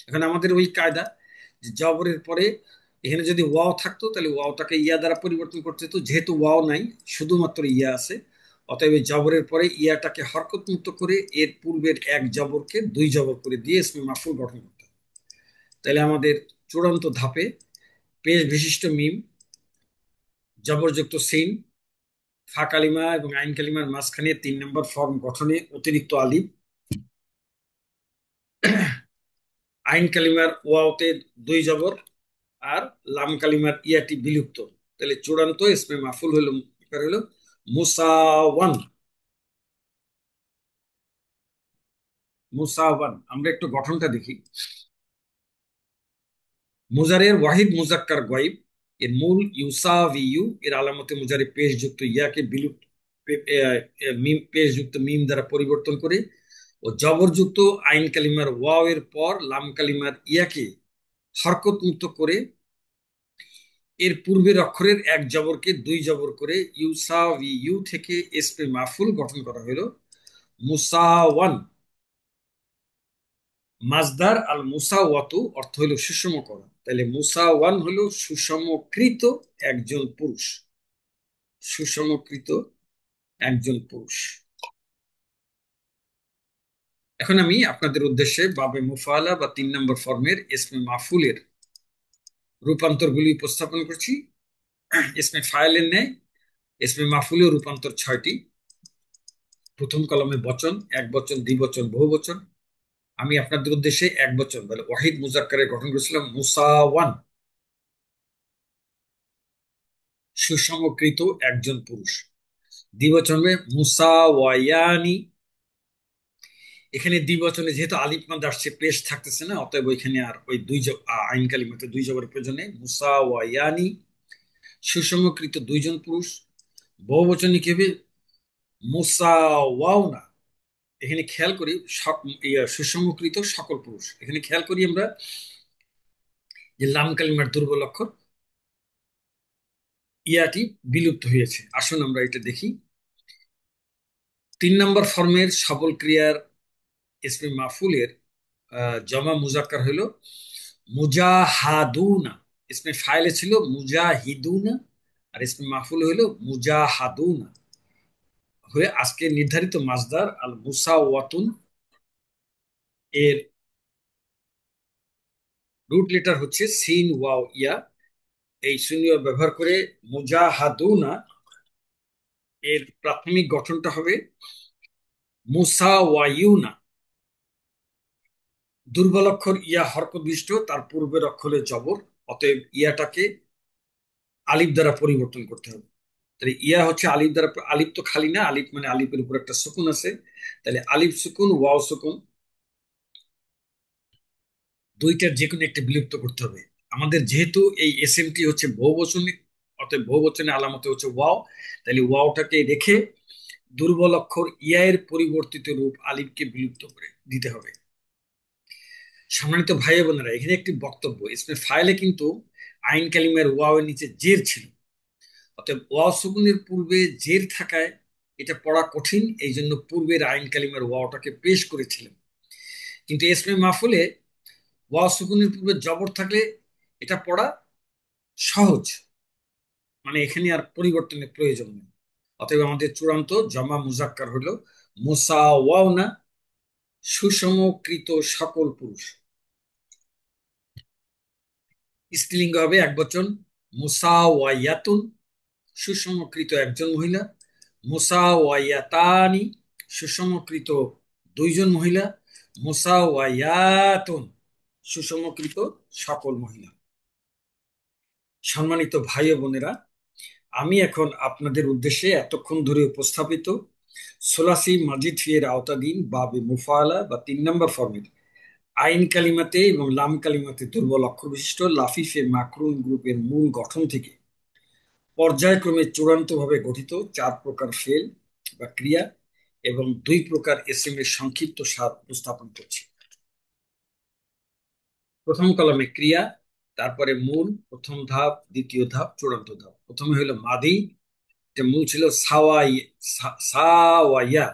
এখন আমাদের ওই কায়দা যে জবরের পরে এখানে যদি ওয়াও থাকতো তাহলে ওয়াওটাকে ইয়া দ্বারা পরিবর্তন করতে হতো, যেহেতু ওয়াও নাই শুধুমাত্র ইয়া আছে, অতএব এই জবরের পরে ইয়াটাকে হরকত মুক্ত করে এর পূর্বের এক জবরকে দুই জবর করে দিয়ে ইসমে মাফুল গঠন করতে হবে। তাহলে আমাদের চূড়ান্ত ধাপে পেশ বিশিষ্ট মিম, জবরযুক্ত সিন, ফা কালিমা এবং আইন কালিমার মাঝখানে 3 নম্বর ফর্ম গঠনে অতিরিক্ত আলিফ, আইন কালিমার ওয়াওতে দুই জবর, আর লাম কালিমার ইয়াটি বিলুপ্ত। তাহলে চূড়ান্ত ইসমে মাফুল হলো হলো মুসাওয়ান। মুসাওয়ান আমরা একটু গঠনটা দেখি। মুজারের ওয়াহিদ মুজাক্কার গয়েব, এর মূল ইউসাভিউ, এর আলামতে মুজারে পেশ যুক্ত ইয়াকে বিলুপ্ত মিম পেশ যুক্ত মিম দ্বারা পরিবর্তন করে ও জবরযুক্ত আইন কালিমার ওয়াও এর পর লাম কালিমার ইয়াকে হরকত মুক্ত করে এর পূর্বের অক্ষরের এক জবরকে দুই জবর করে ইউসাভিউ থেকে ইসমে মাফুল গঠন করা হলো মুসাওয়ান। মাজদার আল মুসাওয়াতু অর্থ হলো সুষম করা, তাহলে মুসাওয়ান হলো সুষমকৃত একজন পুরুষ, সুষমকৃত একজন পুরুষ। এখন আমি আপনাদের উদ্দেশ্যে বাবে মুফালা বা 3 নম্বর ফর্মের ইসমে মাফুলের রূপান্তরগুলি উপস্থাপন করছি। ইসমে ফাইলের ন্যায় ইসমে মাফুলের রূপান্তর 6টি। প্রথম কলমে বচন, এক বচন, দ্বিবচন, বহু বচন। আমি আপনাদের উদ্দেশ্যে এক বচন বলে ওয়াহিদ মুজাক্কারের গঠন করেছিলাম মুসাওয়ান, সুষমকৃত একজন পুরুষ। দ্বিবচনে মুসাওয়ায়ানি। এখানে দ্বিবচনে যেহেতু আলিফ মাদ আসছে, পেশ থাকতেছে না, অতএব ওইখানে আর ওই আইন কালিমাতে দুই জবরের প্রয়োজনে মুসাওয়ায়ানি, সুষমকৃত দুইজন পুরুষ। বহুবচনে কি হবে? মুসাওয়াওনা। এখানে খেয়াল করি সুষমকৃত সকল পুরুষ, এখানে খেয়াল করি আমরা যে লাম কালিমার দুর্বল অক্ষর ইয়াটি বিলুপ্ত হয়েছে। আসুন আমরা এটা দেখি। 3 নম্বর ফর্মের সবল ক্রিয়ার ইসমে মাফুলের জমা মুজাক্কার হইল মুজাহাদুনা। ইসমে ফাইলে ছিল মুজাহিদুনা, আর ইসমে মাফুল হইল মুজাহাদুনা। হয়ে আজকে নির্ধারিত মাজদার আল মুসাওয়াতুন এর রুট লেটার হচ্ছে সিন ওয়াও ইয়া। এই শূন্য ব্যবহার করে মুজাহাদুনা এর প্রাথমিক গঠনটা হবে মুসাওয়ায়ুনা। দুর্বল অক্ষর ইয়া হরকত বিশিষ্ট, তার পূর্বের অক্ষরে জবর, অতএব ইয়াটাকে আলিফ দ্বারা পরিবর্তন করতে হবে। তাহলে ইয়া হচ্ছে আলিফ দ্বারা, আলিফ তো খালি না, আলিফ মানে আলিফের উপর একটা সুকুন আছে, তাহলে আলিফ সুকুন ওয়াও সুকুন দুইটার যে কোনো একটা বিলুপ্ত করতে হবে। আমাদের যেহেতু এই এসএমটি হচ্ছে বহুবচনে, অতএব বহুবচনে আলামত হচ্ছে ওয়াও, তাহলে ওয়াওটাকে রেখে দুর্বল অক্ষর ইয়া এর পরিবর্তিত রূপ আলিফকে বিলুপ্ত করে দিতে হবে। সম্মানিত ভাই বোনেরা, এখানে একটি বক্তব্য, ইসমে ফাইলে কিন্তু আইন কালিমার ওয়াও এর নিচে জের ছিল, অতএব ওয়াও সুকুনের পূর্বে জের থাকায় এটা পড়া কঠিন, এই জন্য পূর্বের আইন কালিমার ওয়াওটাকে পেশ করেছিলেন। কিন্তু ইসমে মাফুলে ওয়াও সুকুনের পূর্বে জবর থাকলে এটা পড়া সহজ, মানে এখানে আর পরিবর্তনের প্রয়োজন নেই। অতএব আমাদের চূড়ান্ত জমা মুজাক্কার হলো মুসাওয়াওনা, সুষমকৃত সকল পুরুষ। স্ত্রীলিঙ্গ হবে এক বচন মুসাওয়ায়াতুন, সুষমকৃত একজন মহিলা। মুসাওয়ায়াতানি, সুষমকৃত দুইজন মহিলা। মুসাওয়ায়াতুন, সুষমকৃত সকল মহিলা। সম্মানিত ভাই ও বোনেরা, আমি এখন আপনাদের উদ্দেশ্যে এতক্ষণ ধরে উপস্থাপিত সোলাসি মাজিদ ফিয়ের আওতাধীন বাবে মুফালা বা 3 নম্বর ফর্মের আইন কালিমাতে এবং লাম কালিমাতে দুর্বল অক্ষর বিশিষ্ট লাফিফে মাকরুন গ্রুপের মূল গঠন থেকে পর্যায়ক্রমে চূড়ান্তভাবে গঠিত 4 প্রকার ফেল বা ক্রিয়া এবং 2 প্রকার এসএম এর সংক্ষিপ্ত সার উপস্থাপন করছি। প্রথম কলমে ক্রিয়া, তারপরে মূল, প্রথম ধাপ, দ্বিতীয় ধাপ, চূড়ান্ত ধাপ। প্রথমে হলো মাদি, এটা মূল ছিল সাওয়াইয়া।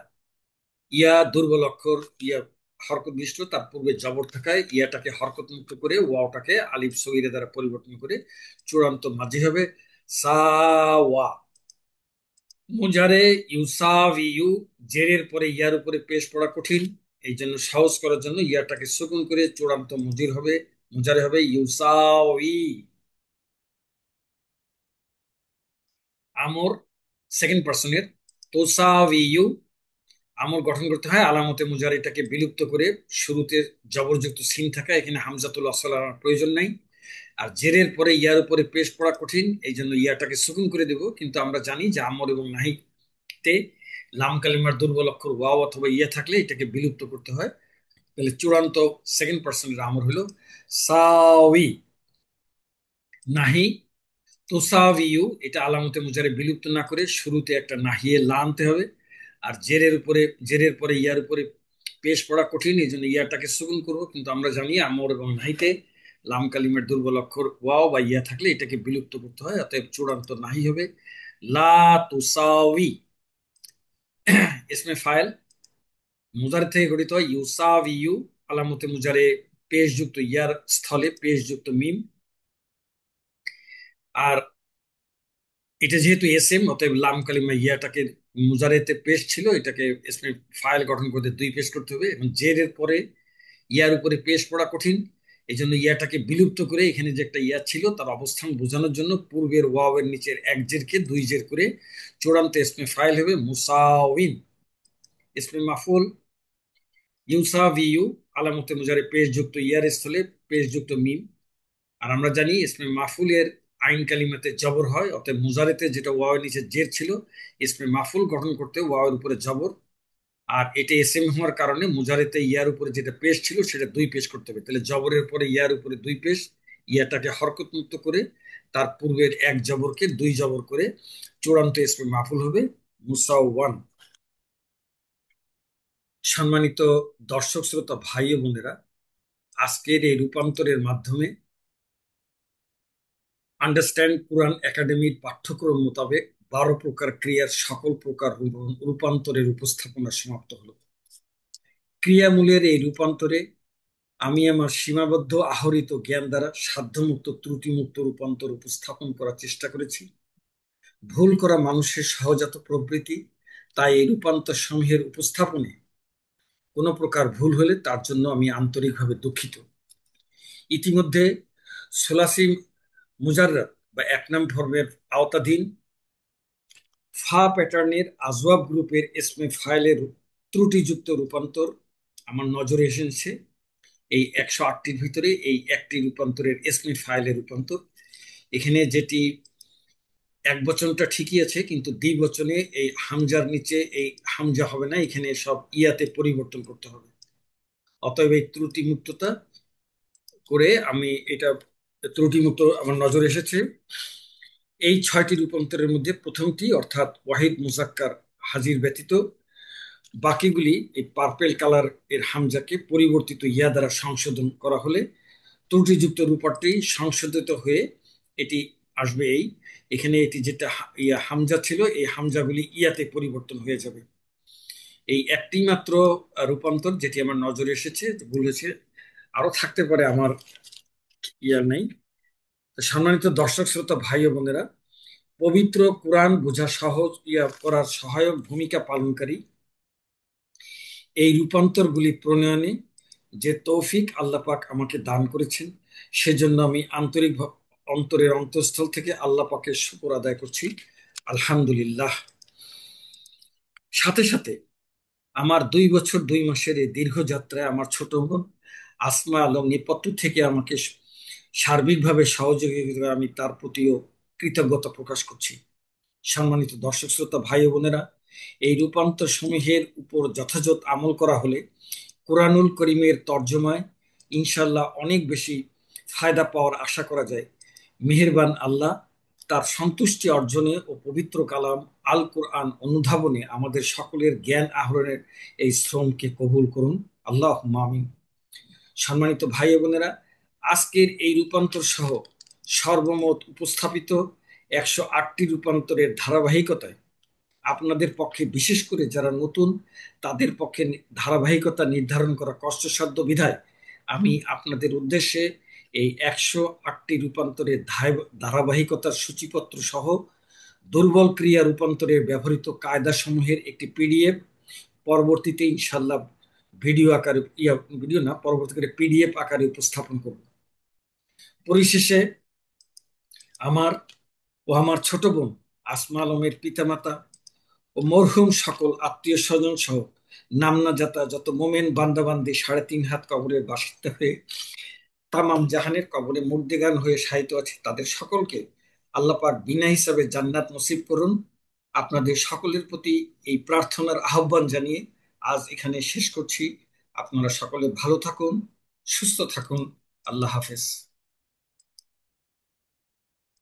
ইয়া দুর্বল অক্ষর, ইয়া হরকত বিশিষ্ট, তার পূর্বে জবর থাকায় ইয়াটাকে হরকত মুক্ত করে ওয়াওটাকে আলিফ সগীরা দ্বারা পরিবর্তন করে চূড়ান্ত মাঝি হবে সাওয়া। মুজারে ইউসাভিউ, জেরের পরে ইয়ার উপরে পেশ পড়া কঠিন, এই জন্য সহজ করার জন্য ইয়াটাকে সুকুন করে চূড়ান্ত মুজির হবে, মুজারে হবে ইউসাউই। আমর সেকেন্ড পার্সনের তোসাভিউ, আমর গঠন করতে হয় আলামতে মুজারিটাকে বিলুপ্ত করে শুরুতে জবরযুক্ত সিন থাকা, এখানে হামজাতুল আসল আনার প্রয়োজন নাই। আর জেরের পরে ইয়ার উপরে পেশ পড়া কঠিন, এই জন্য ইয়াটাকে সুকুন করে দেব, কিন্তু আমরা জানি যে আমর এবং নাহিতে লাম কালিমার দুর্বল অক্ষর ওয়াও অথবা ইয়া থাকলে এটাকে বিলুপ্ত করতে হয়। তাহলে চূড়ান্ত সেকেন্ড পার্সনের আমর হলো সাউই। নাহি তুসাভিউ, এটা আলামতে মুজারে বিলুপ্ত না করে শুরুতে একটা নাহিয়ে লা আনতে হবে। আর জেরের পরে ইয়ার উপরে পেশ পড়া কঠিন, এই জন্য ইয়াটাকে সুকুন করবো, কিন্তু আমরা জানি আমর এবং নাহিতে লাম কালিমের দুর্বল অক্ষর ওয়াও বা ইয়া থাকলে এটাকে বিলুপ্ত করতে হয়, অতএব চূড়ান্ত নাহি হবে লা তুসাউই। ইসমে ফাইল মুজারে থেকে গঠিত হয় ইউসাভিউ, আলামতে মুজারে পেশযুক্ত ইয়ার স্থলে পেশযুক্ত মিম। আর এটা যেহেতু এস এম, অতএব লাম কালিমা ইয়াটাকে মুজারেতে পেশ ছিল, এটাকে এসমে ফাইল গঠন করতে দুই পেশ করতে হবে। এবং জের এর পরে ইয়ার উপরে পেশ পড়া কঠিন, এই জন্য ইয়াটাকে বিলুপ্ত করে এখানে যে একটা ইয়া ছিল তার অবস্থান বোঝানোর জন্য পূর্বের ওয়াও এর নিচের এক জেরকে দুই জের করে চূড়ান্ত এসমে ফাইল হবে মুসাউইন। ইসমে মাফুল ইউসাভিউ, আলামতে মুজারে পেশযুক্ত ইয়ার স্থলে পেশযুক্ত মিম। আর আমরা জানি ইসমে মাফুলের আইন কালিমাতে জবর হয়, অর্থাৎ মুজারেতে যেটা ওয়াওয়ের নিচে জের ছিল, ইসমে মাফুল গঠন করতে ওয়াওয়ের উপরে জবর। আর এটা এস এম হওয়ার কারণে মুজারেতে ইয়ার উপরে যেটা পেশ ছিল সেটা দুই পেশ করতে হবে। তাহলে জবরের পরে ইয়ার উপরে দুই পেশ, ইয়াটাকে হরকত মুক্ত করে তার পূর্বের এক জবরকে দুই জবর করে চূড়ান্ত ইসমে মাফুল হবে মুসাওয়ান। সম্মানিত দর্শক শ্রোতা ভাই ও বোনেরা, আজকের এই রূপান্তরের মাধ্যমে আন্ডারস্ট্যান্ড কুরআন একাডেমির পাঠ্যক্রম মোতাবেক 12 প্রকার ক্রিয়ার সকল প্রকার রূপান্তরের উপস্থাপনা সমাপ্ত হলো। ক্রিয়ামূলের এই রূপান্তরে আমি আমার সীমাবদ্ধ আহরিত জ্ঞান দ্বারা সাধ্যমুক্ত ত্রুটিমুক্ত রূপান্তর উপস্থাপন করার চেষ্টা করেছি। ভুল করা মানুষের সহজাত প্রবৃত্তি, তাই এই রূপান্তর সমূহের উপস্থাপনে কোনো প্রকার ভুল হলে তার জন্য আমি আন্তরিকভাবে দুঃখিত। ইতিমধ্যে সোলাসি মুজাররাদ বা এক নাম ধর্মের আওতাধীন ফা প্যাটার্নের আজওয়াব গ্রুপের এসমে ফাইলের ত্রুটিযুক্ত রূপান্তর আমার নজরে এসেছে। এই 108টির ভিতরে এই একটি রূপান্তরের এসমে ফাইলের রূপান্তর। এখানে যেটি এক বচনটা ঠিকই আছে, কিন্তু দ্বিবচনে এই হামজার নিচে এই হামজা হবে না, এখানে সব ইয়াতে পরিবর্তন করতে হবে। অতএব এই ত্রুটি মুক্ততা করে আমি এটা ত্রুটিমুক্ত আমার নজরে এসেছে। এই 6টি রূপান্তরের মধ্যে প্রথমটি অর্থাৎ ওয়াহিদ মুজাক্কার হাজির ব্যতীত বাকিগুলি এই পার্পেল কালার এর হামজাকে পরিবর্তিত ইয়া দ্বারা সংশোধন করা হলে ত্রুটিযুক্ত রূপটি সংশোধিত হয়ে এটি আসবে। এখানে এটি যেটা ইয়া হামজা ছিল, এই হামজাগুলি ইয়াতে পরিবর্তন হয়ে যাবে। এই একটি মাত্র রূপান্তর যেটি আমার নজরে এসেছে, বলেছে আরো থাকতে পারে, আমার ইয়া নেই। সম্মানিত দর্শক শ্রোতা ভাই ও বোনেরা, পবিত্র কোরআন বোঝা সহজ ইয়া করার সহায়ক ভূমিকা পালনকারী এই রূপান্তরগুলি প্রণয়নে যে তৌফিক আল্লাহ পাক আমাকে দান করেছেন, সেজন্য আমি আন্তরিক অন্তরের অন্তঃস্থল থেকে আল্লাহ পাকের শুকর আদায় করছি, আলহামদুলিল্লাহ। সাথে সাথে আমার 2 বছর 2 মাসের এই দীর্ঘ যাত্রায় আমার ছোট বোন আসমা আলম নেপথ্য থেকে আমাকে সার্বিকভাবে সহযোগিতা, আমি তার প্রতিও কৃতজ্ঞতা প্রকাশ করছি। সম্মানিত দর্শক শ্রোতা ভাই ও বোনেরা, এই রূপান্তর সমূহের উপর যথাযথ আমল করা হলে কোরআনুল করিমের তর্জমায় ইনশাল্লাহ অনেক বেশি ফায়দা পাওয়ার আশা করা যায়। মেহেরবান আল্লাহ তার সন্তুষ্টি অর্জনে ও পবিত্র কালাম আল কোরআন অনুধাবনে আমাদের সকলের জ্ঞান আহরণের এই শ্রমকে কবুল করুন, আল্লাহ আমিন। সম্মানিত ভাই বোনেরা, আজকের এই রূপান্তর সহ সর্বমোট উপস্থাপিত 108টি রূপান্তরের ধারাবাহিকতায় আপনাদের পক্ষে, বিশেষ করে যারা নতুন, তাদের পক্ষে ধারাবাহিকতা নির্ধারণ করা কষ্টসাধ্য বিধায় আমি আপনাদের উদ্দেশ্যে এই 108টি রূপান্তরের ধারাবাহিকতার সূচিপত্র সহ দুর্বল ক্রিয়া রূপান্তরের ব্যবহৃত কায়দা সমূহের একটি পিডিএফ পরবর্তীতে ইনশাল্লাহ ভিডিও আকারে, ভিডিও না, পরবর্তীতে পিডিএফ আকারে উপস্থাপন করব। পরিশেষে আমার ও আমার ছোট বোন আসমা আলমের পিতামাতা ও মরহুম সকল আত্মীয় স্বজন সহ নামনা জাতা যত মোমেন বান্দাবান্দি 3.5 হাত কবরের বাসিন্দা হয়ে তামাম জাহানের কবরে মুর্দেগান হয়ে শায়িত আছে, তাদের সকলকে আল্লাহ পাক বিনা হিসাবে জান্নাত নসিব করুন। আপনাদের সকলের প্রতি এই প্রার্থনার আহ্বান জানিয়ে আজ এখানে শেষ করছি। আপনারা সকলে ভালো থাকুন, সুস্থ থাকুন। আল্লাহ হাফেজ।